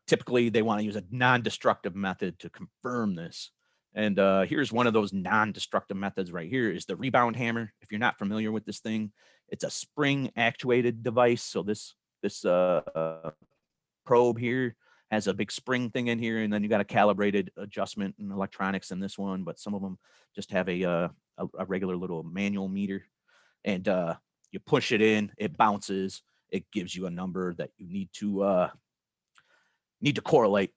Typically, they want to use a non-destructive method to confirm this. And here's one of those non-destructive methods right here is the rebound hammer. If you're not familiar with this thing, it's a spring actuated device. So this probe here has a big spring thing in here, and then you got a calibrated adjustment and electronics in this one, but some of them just have a regular little manual meter. And you push it in, it bounces, it gives you a number that you need to correlate.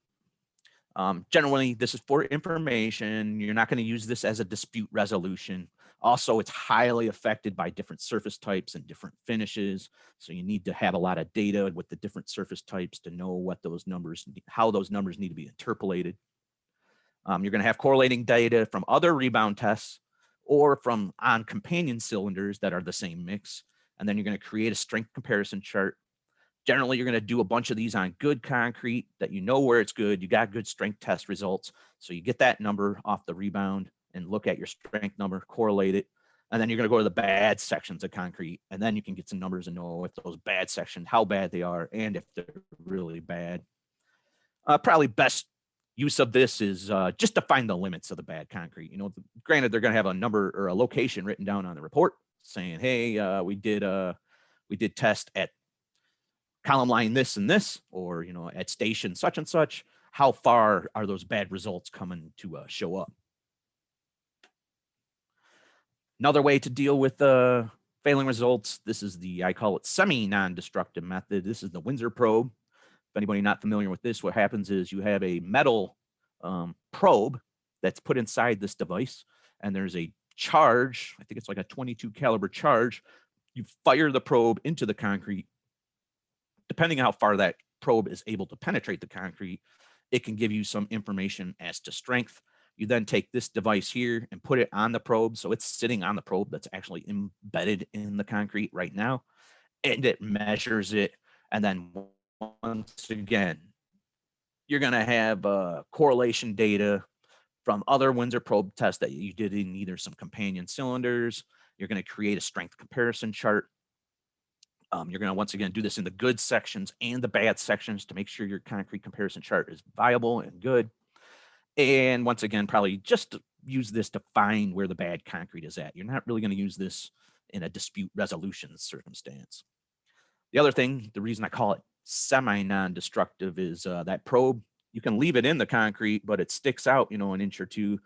Generally, this is for information. You're not going to use this as a dispute resolution. Also, it's highly affected by different surface types and different finishes. So you need to have a lot of data with the different surface types to know what those numbers, how those numbers need to be interpolated. You're going to have correlating data from other rebound tests or from on companion cylinders that are the same mix. And then you're going to create a strength comparison chart. Generally, you're going to do a bunch of these on good concrete that you know where it's good. You got good strength test results. So you get that number off the rebound and look at your strength number, correlate it. And then you're going to go to the bad sections of concrete. And then you can get some numbers and know if those bad sections, how bad they are, and if they're really bad. Probably best use of this is just to find the limits of the bad concrete. You know, granted, they're going to have a number or a location written down on the report saying, hey, we did test at column line this and this, or, you know, at station such and such. How far are those bad results coming to show up? Another way to deal with failing results, this is I call it semi-non-destructive method. This is the Windsor probe. If anybody not familiar with this, what happens is you have a metal probe that's put inside this device, and there's a charge, I think it's like a 22 caliber charge. You fire the probe into the concrete. Depending on how far that probe is able to penetrate the concrete, it can give you some information as to strength. You then take this device here and put it on the probe. So it's sitting on the probe that's actually embedded in the concrete right now, and it measures it. And then once again, you're going to have correlation data from other Windsor probe tests that you did in either some companion cylinders. You're going to create a strength comparison chart. You're going to, once again, do this in the good sections and the bad sections to make sure your concrete comparison chart is viable and good. And once again, probably just use this to find where the bad concrete is at. You're not really going to use this in a dispute resolution circumstance. The other thing, the reason I call it semi-non-destructive is that probe, you can leave it in the concrete, but it sticks out, you know, an inch or two.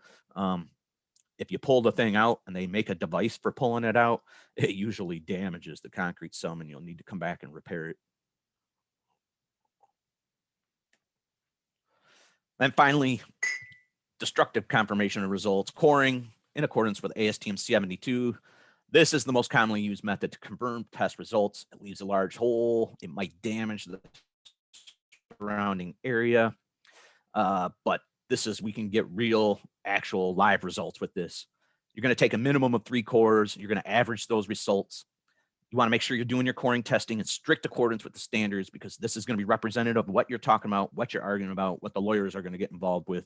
If you pull the thing out and they make a device for pulling it out, it usually damages the concrete some, and you'll need to come back and repair it. And finally, destructive confirmation of results, coring in accordance with ASTM 72. This is the most commonly used method to confirm test results. It leaves a large hole. It might damage the surrounding area, but we can get real, actual live results with this. You're going to take a minimum of 3 cores. You're going to average those results. You want to make sure you're doing your coring testing in strict accordance with the standards, because this is going to be representative of what you're talking about, what you're arguing about, what the lawyers are going to get involved with.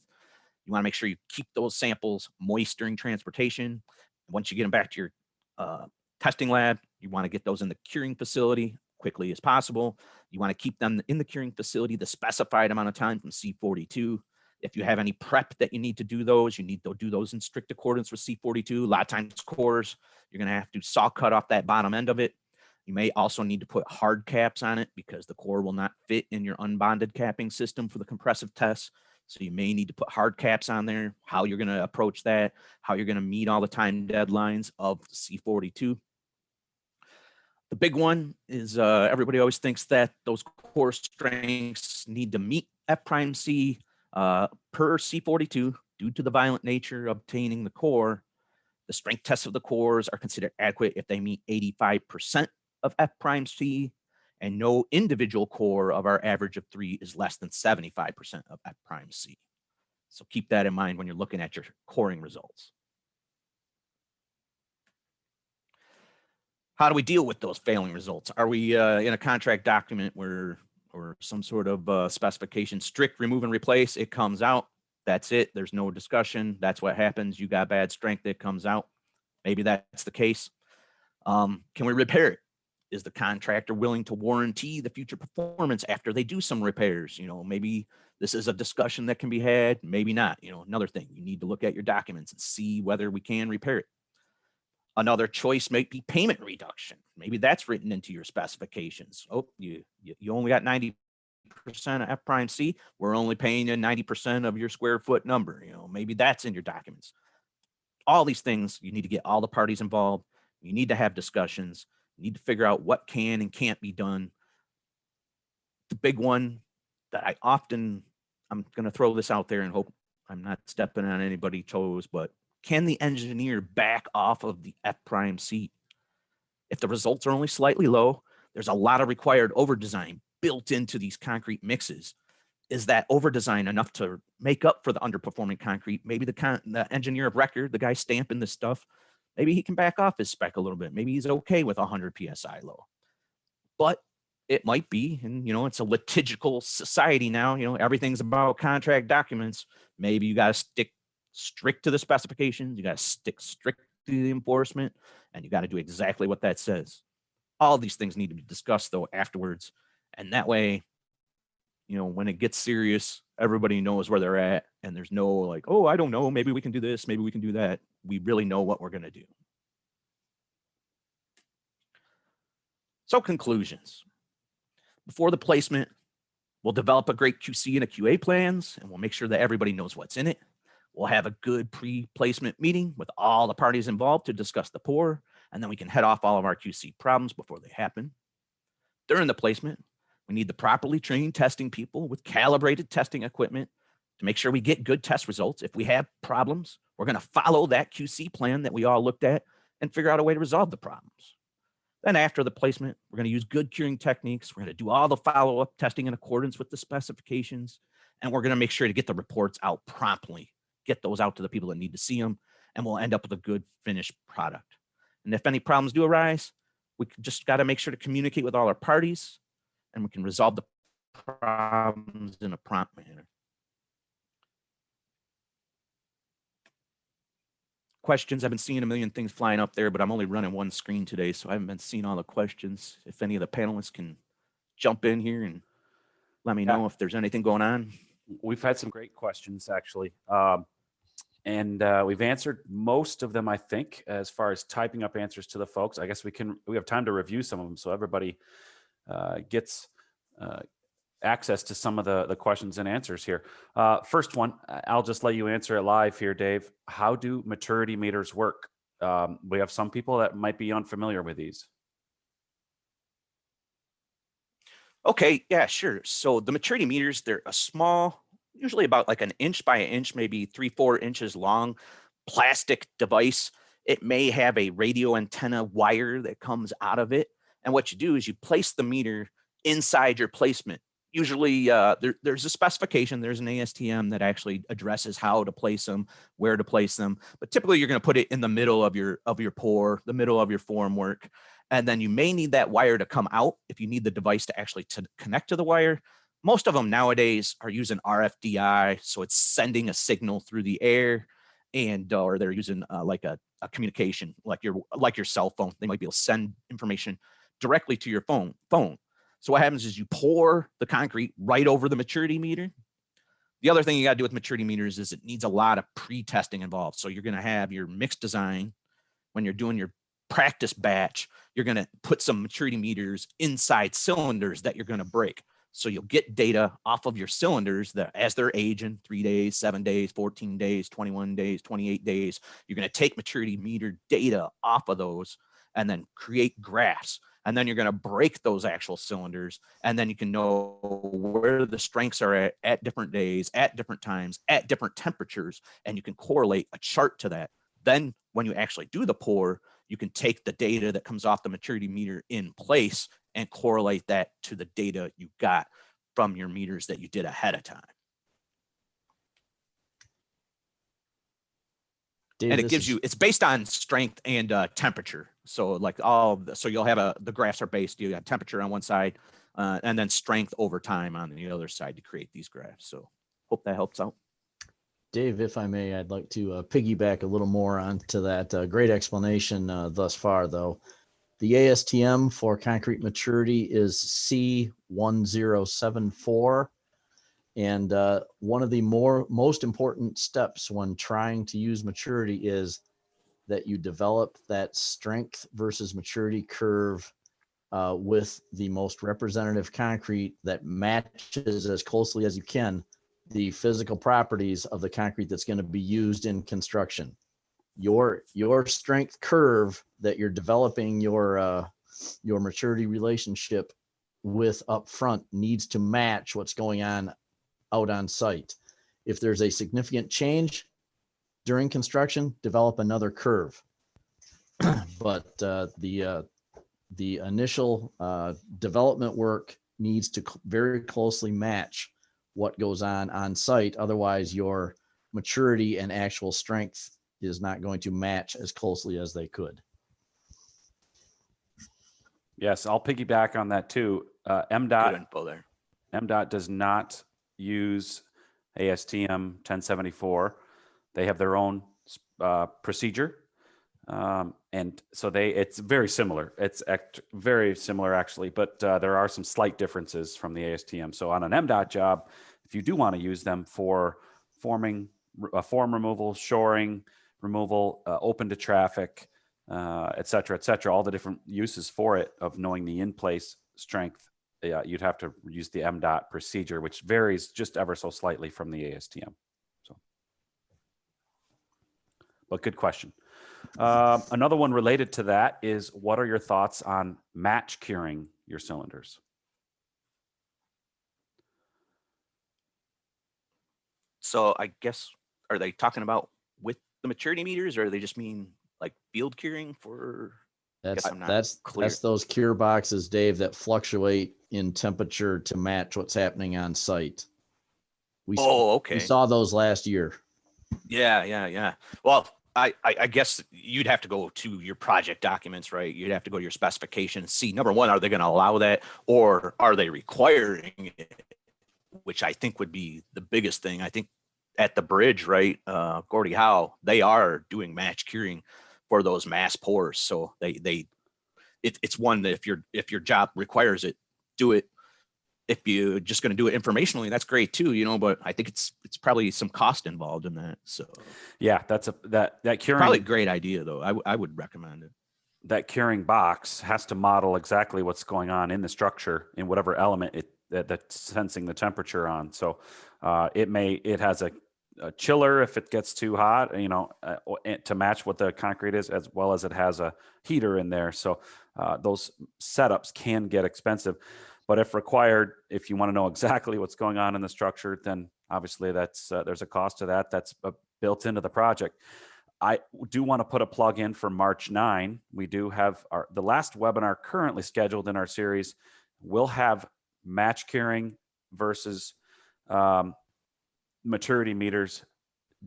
You want to make sure you keep those samples moist during transportation. Once you get them back to your testing lab, you want to get those in the curing facility quickly as possible. You want to keep them in the curing facility the specified amount of time from C42. If you have any prep that you need to do those, you need to do those in strict accordance with C42. A lot of times cores, you're going to have to saw cut off that bottom end of it. You may also need to put hard caps on it because the core will not fit in your unbonded capping system for the compressive tests. So you may need to put hard caps on there, how you're going to approach that, how you're going to meet all the time deadlines of C42. The big one is everybody always thinks that those core strengths need to meet F prime C per C42 due to the violent nature of obtaining the core. The strength tests of the cores are considered adequate if they meet 85% of F prime C, and no individual core of our average of 3 is less than 75% of F prime C. So keep that in mind when you're looking at your coring results. How do we deal with those failing results? Are we in a contract document or some sort of specification, strict remove and replace? It comes out. That's it. There's no discussion. That's what happens. You got bad strength. It comes out. Maybe that's the case. Can we repair it? Is the contractor willing to warranty the future performance after they do some repairs? You know, maybe this is a discussion that can be had. Maybe not. You know, another thing, you need to look at your documents and see whether we can repair it. Another choice might be payment reduction. Maybe that's written into your specifications. Oh, you only got 90% of F prime C. We're only paying you 90% of your square foot number. You know, maybe that's in your documents. All these things, you need to get all the parties involved. You need to have discussions. You need to figure out what can and can't be done. The big one that I'm going to throw this out there and hope I'm not stepping on anybody's toes, but can the engineer back off of the F prime C? If the results are only slightly low, there's a lot of required over design built into these concrete mixes. Is that over design enough to make up for the underperforming concrete? Maybe the engineer of record, the guy stamping this stuff, maybe he can back off his spec a little bit. Maybe he's okay with 100 PSI low. But it might be, and it's a litigical society now. Everything's about contract documents. Maybe you got to stick strict to the specifications. You got to stick strict to the enforcement, and you got to do exactly what that says. All these things need to be discussed though afterwards, and that way, when it gets serious, everybody knows where they're at, and there's no like, oh, I don't know, maybe we can do this, maybe we can do that. We really know what we're going to do. So conclusions. Before the placement, we'll develop a great QC and a QA plans, and we'll make sure that everybody knows what's in it. We'll have a good pre-placement meeting with all the parties involved to discuss the pour, and then we can head off all of our QC problems before they happen. During the placement, we need the properly trained testing people with calibrated testing equipment to make sure we get good test results. If we have problems, we're going to follow that QC plan that we all looked at and figure out a way to resolve the problems. Then after the placement, we're going to use good curing techniques. We're going to do all the follow-up testing in accordance with the specifications, and we're going to make sure to get the reports out promptly, get those out to the people that need to see them, and we'll end up with a good finished product. And if any problems do arise, we just got to make sure to communicate with all our parties, and we can resolve the problems in a prompt manner. Questions? I've been seeing a million things flying up there, but I'm only running one screen today, so I haven't been seeing all the questions. If any of the panelists can jump in here and let me know if there's anything going on. We've had some great questions, actually. And we've answered most of them, I think, as far as typing up answers to the folks. I guess we have time to review some of them so everybody gets access to some of the questions and answers here. First one, I'll just let you answer it live here, Dave. How do maturity meters work? We have some people that might be unfamiliar with these. Okay, yeah, sure. So the maturity meters, they're a small, usually about like an inch by an inch, maybe 3-4 inches long plastic device. It may have a radio antenna wire that comes out of it. And what you do is you place the meter inside your placement. Usually there's a specification, there's an ASTM that actually addresses how to place them, where to place them. But typically you're going to put it in the middle of your pour, the middle of your form work. And then you may need that wire to come out if you need the device to actually connect to the wire. Most of them nowadays are using RFDI, so it's sending a signal through the air, and or they're using like a communication, like your cell phone. They might be able to send information directly to your phone. So what happens is you pour the concrete right over the maturity meter. The other thing you got to do with maturity meters is it needs a lot of pre-testing involved. So you're going to have your mix design. When you're doing your practice batch, you're going to put some maturity meters inside cylinders that you're going to break. So you'll get data off of your cylinders that as they're aging, 3 days, 7 days, 14 days, 21 days, 28 days, you're going to take maturity meter data off of those and then create graphs. And then you're going to break those actual cylinders. And then you can know where the strengths are at different days, at different times, at different temperatures. And you can correlate a chart to that. Then when you actually do the pour, you can take the data that comes off the maturity meter in place and correlate that to the data you got from your meters that you did ahead of time. Dave, and it gives you, it's based on strength and temperature. So like so you'll have the graphs are based, you got temperature on one side and then strength over time on the other side to create these graphs. So hope that helps out. Dave, if I may, I'd like to piggyback a little more onto that. Great explanation thus far, though. The ASTM for concrete maturity is C1074. And one of the most important steps when trying to use maturity is that you develop that strength versus maturity curve with the most representative concrete that matches as closely as you can the physical properties of the concrete that's going to be used in construction. Your strength curve that you're developing your maturity relationship with up front needs to match what's going on out on site. If there's a significant change during construction, develop another curve. But the initial development work needs to very closely match what goes on site. Otherwise, your maturity and actual strength is not going to match as closely as they could. Yes, I'll piggyback on that too. Good MDOT info there. MDOT does not use ASTM 1074. They have their own procedure. And so it's very similar. It's very similar actually, but there are some slight differences from the ASTM. So on an MDOT job, if you do want to use them for form removal, shoring removal, open to traffic, et cetera, all the different uses for it of knowing the in-place strength, you'd have to use the MDOT procedure, which varies just ever so slightly from the ASTM. So, but good question. Another one related to that is, what are your thoughts on match curing your cylinders? So I guess, are they talking about with the maturity meters, or do they just mean like field curing for? That's I'm not clear. that's those cure boxes, Dave, that fluctuate in temperature to match what's happening on site. We Okay. saw those last year. Yeah. Well, I guess you'd have to go to your project documents, right? You'd have to go to your specification and see, number one, are they going to allow that, or are they requiring it? Which I think would be the biggest thing. I think at the bridge, right, Gordie Howe, they are doing match curing for those mass pours. So it's one that if your job requires it, do it. If you're just going to do it informationally, that's great too, but I think it's probably some cost involved in that. So yeah, that curing, probably a great idea though. I would recommend it. That curing box has to model exactly what's going on in the structure in whatever element that's sensing the temperature on. So it has a chiller if it gets too hot, to match what the concrete is, as well as it has a heater in there. So those setups can get expensive. But if required, if you want to know exactly what's going on in the structure, then obviously there's a cost to that. That's built into the project. I do want to put a plug in for March 9. We do have the last webinar currently scheduled in our series. We'll have match curing versus maturity meters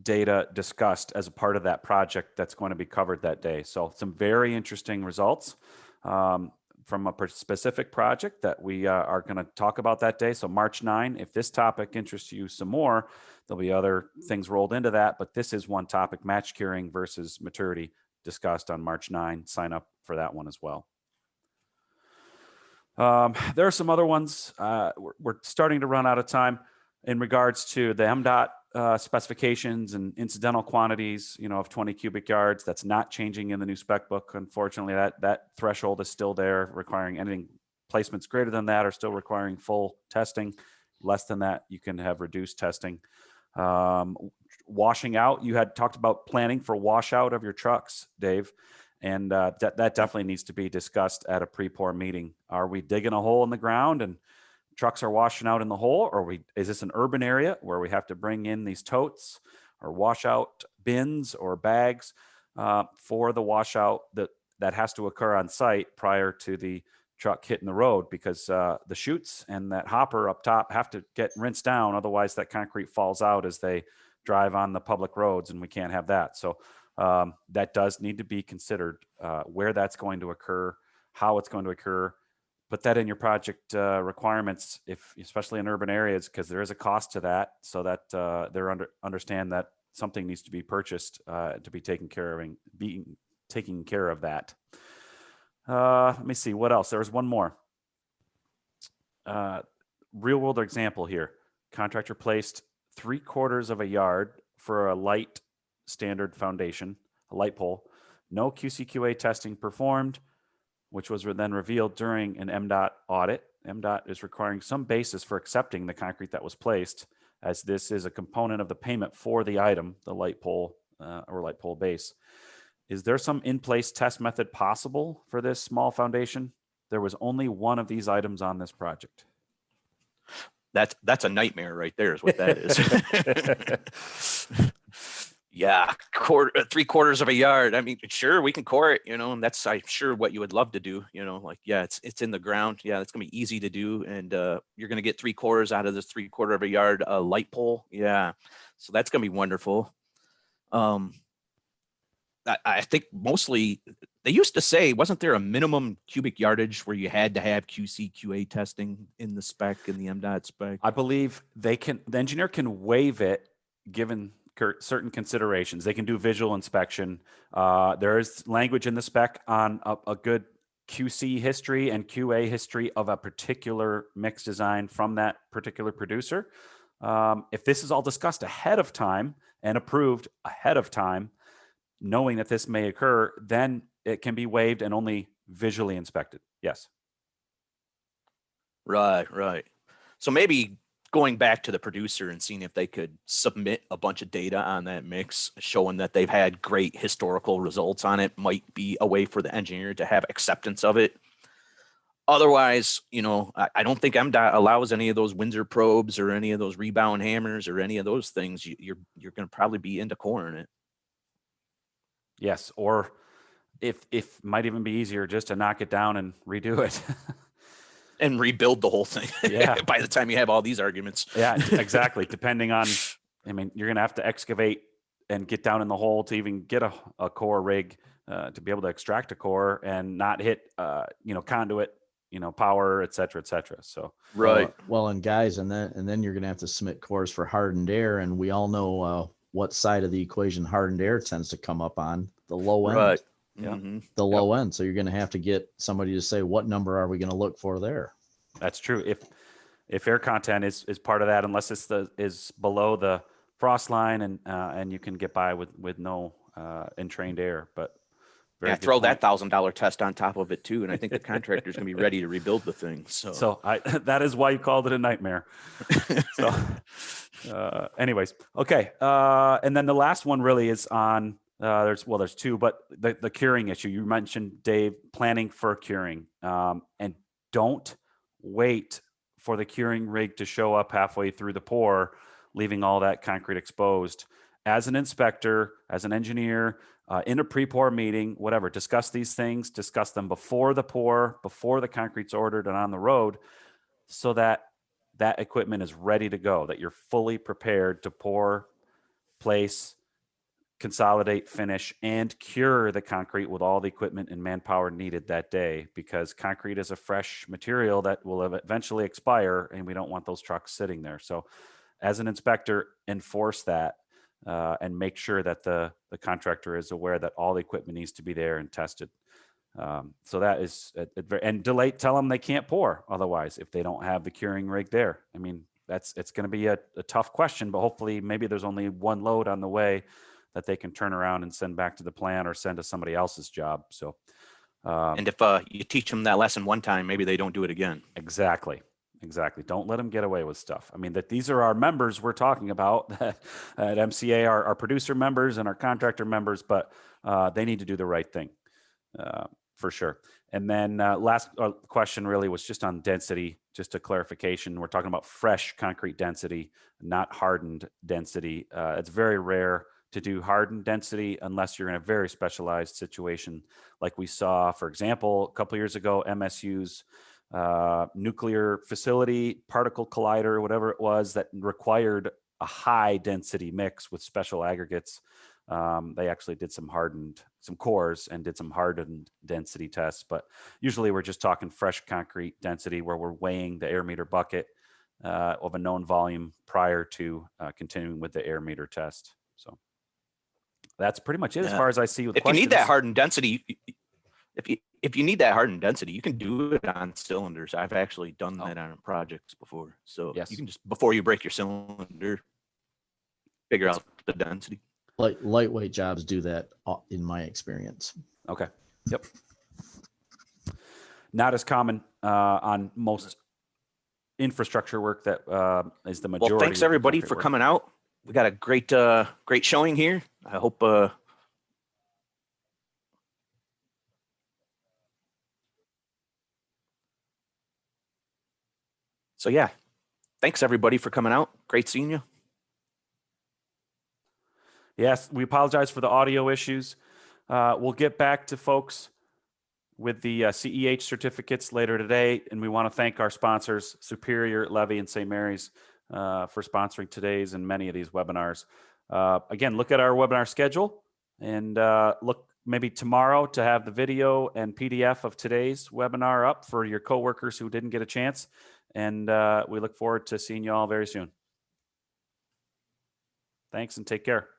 data discussed as a part of that project that's going to be covered that day. So some very interesting results from a specific project that we are going to talk about that day. So March 9, if this topic interests you some more, there'll be other things rolled into that, but this is one topic, match curing versus maturity, discussed on March 9. Sign up for that one as well. There are some other ones. We're starting to run out of time in regards to the MDOT specifications and incidental quantities, of 20 cubic yards. That's not changing in the new spec book. Unfortunately, that threshold is still there, requiring anything placements greater than that are still requiring full testing. Less than that, you can have reduced testing. Washing out, you had talked about planning for washout of your trucks, Dave. And that definitely needs to be discussed at a pre-pour meeting. Are we digging a hole in the ground and trucks are washing out in the hole? Or is this an urban area where we have to bring in these totes or washout bins or bags for the washout that has to occur on site prior to the truck hitting the road? Because the chutes and that hopper up top have to get rinsed down. Otherwise, that concrete falls out as they drive on the public roads, and we can't have that. So that does need to be considered, where that's going to occur, how it's going to occur. Put that in your project requirements, especially in urban areas, because there is a cost to that, so that understand that something needs to be purchased to be taken care of that. Let me see what else. There was one more real world example here. Contractor placed 3/4 of a yard for a light standard foundation, a light pole. No QCQA testing performed, which was then revealed during an MDOT audit. MDOT is requiring some basis for accepting the concrete that was placed, as this is a component of the payment for the item, the light pole or light pole base. Is there some in-place test method possible for this small foundation? There was only one of these items on this project. That's a nightmare right there, is what that is. Yeah, 3/4 of a yard. I mean, sure, we can core it, and that's, I'm sure, what you would love to do. It's in the ground. Yeah, it's gonna be easy to do, and you're gonna get 3/4 out of this 3/4 of a yard light pole. Yeah, so that's gonna be wonderful. I think mostly They used to say, wasn't there a minimum cubic yardage where you had to have QC, QA testing in the spec, in the MDOT spec? I believe the engineer can waive it given certain considerations. They can do visual inspection. There is language in the spec on a good QC history and QA history of a particular mix design from that particular producer. If this is all discussed ahead of time and approved ahead of time, knowing that this may occur, then it can be waived and only visually inspected. Yes. Right. So maybe going back to the producer and seeing if they could submit a bunch of data on that mix, showing that they've had great historical results on it, might be a way for the engineer to have acceptance of it. Otherwise, I don't think MDOT allows any of those Windsor probes or any of those rebound hammers or any of those things. You're going to probably be into coring it. Yes, or if might even be easier just to knock it down and redo it. And rebuild the whole thing. Yeah. By the time you have all these arguments. Yeah, exactly. Depending on, you're going to have to excavate and get down in the hole to even get a core rig to be able to extract a core and not hit, conduit, power, et cetera, et cetera. So, right. Well, and guys, and then you're going to have to submit cores for hardened air. And we all know what side of the equation hardened air tends to come up on, the low end. Right. Yeah. Mm-hmm. The low end. So you're going to have to get somebody to say, what number are we going to look for there? That's true. If air content is part of that, unless is below the frost line and you can get by with no entrained air, but throw that $1,000 test on top of it too, and I think the contractor's going to be ready to rebuild the thing. So that is why you called it a nightmare. So, anyways, okay, and then the last one really is on. There's two, but the curing issue you mentioned, Dave, planning for curing, and don't wait for the curing rig to show up halfway through the pour, leaving all that concrete exposed. As an inspector, as an engineer, in a pre-pour meeting, whatever, discuss these things, discuss them before the pour, before the concrete's ordered and on the road, so that that equipment is ready to go, that you're fully prepared to pour, place, consolidate, finish, and cure the concrete with all the equipment and manpower needed that day, because concrete is a fresh material that will eventually expire, and we don't want those trucks sitting there. So as an inspector, enforce that and make sure that the contractor is aware that all the equipment needs to be there and tested. So that is, and tell them they can't pour otherwise if they don't have the curing rig there. It's going to be a tough question, but hopefully maybe there's only one load on the way that they can turn around and send back to the plant or send to somebody else's job. So, and if you teach them that lesson one time, maybe they don't do it again. Exactly. Don't let them get away with stuff. That these are our members we're talking about at MCA, our producer members and our contractor members, but they need to do the right thing for sure. And then last question really was just on density, just a clarification. We're talking about fresh concrete density, not hardened density. It's very rare to do hardened density unless you're in a very specialized situation, like we saw, for example, a couple of years ago, MSU's nuclear facility, particle collider, whatever it was, that required a high density mix with special aggregates. They actually did some cores and did some hardened density tests, but usually we're just talking fresh concrete density where we're weighing the air meter bucket of a known volume prior to continuing with the air meter test. So that's pretty much it as far as I see with questions. You need that hardened density, if you need that hardened density, you can do it on cylinders. I've actually done that on projects before. So you can just, before you break your cylinder, figure out the density. Lightweight jobs do that in my experience. Okay. Yep. Not as common on most infrastructure work that is the majority. Well, thanks everybody for coming out. We got a great showing here. I hope so yeah. Thanks everybody for coming out. Great seeing you. Yes, we apologize for the audio issues. We'll get back to folks with the CEH certificates later today, and we want to thank our sponsors, Superior, Levy, and St. Mary's, for sponsoring today's and many of these webinars. Again, look at our webinar schedule and look maybe tomorrow to have the video and PDF of today's webinar up for your coworkers who didn't get a chance. And we look forward to seeing you all very soon. Thanks and take care.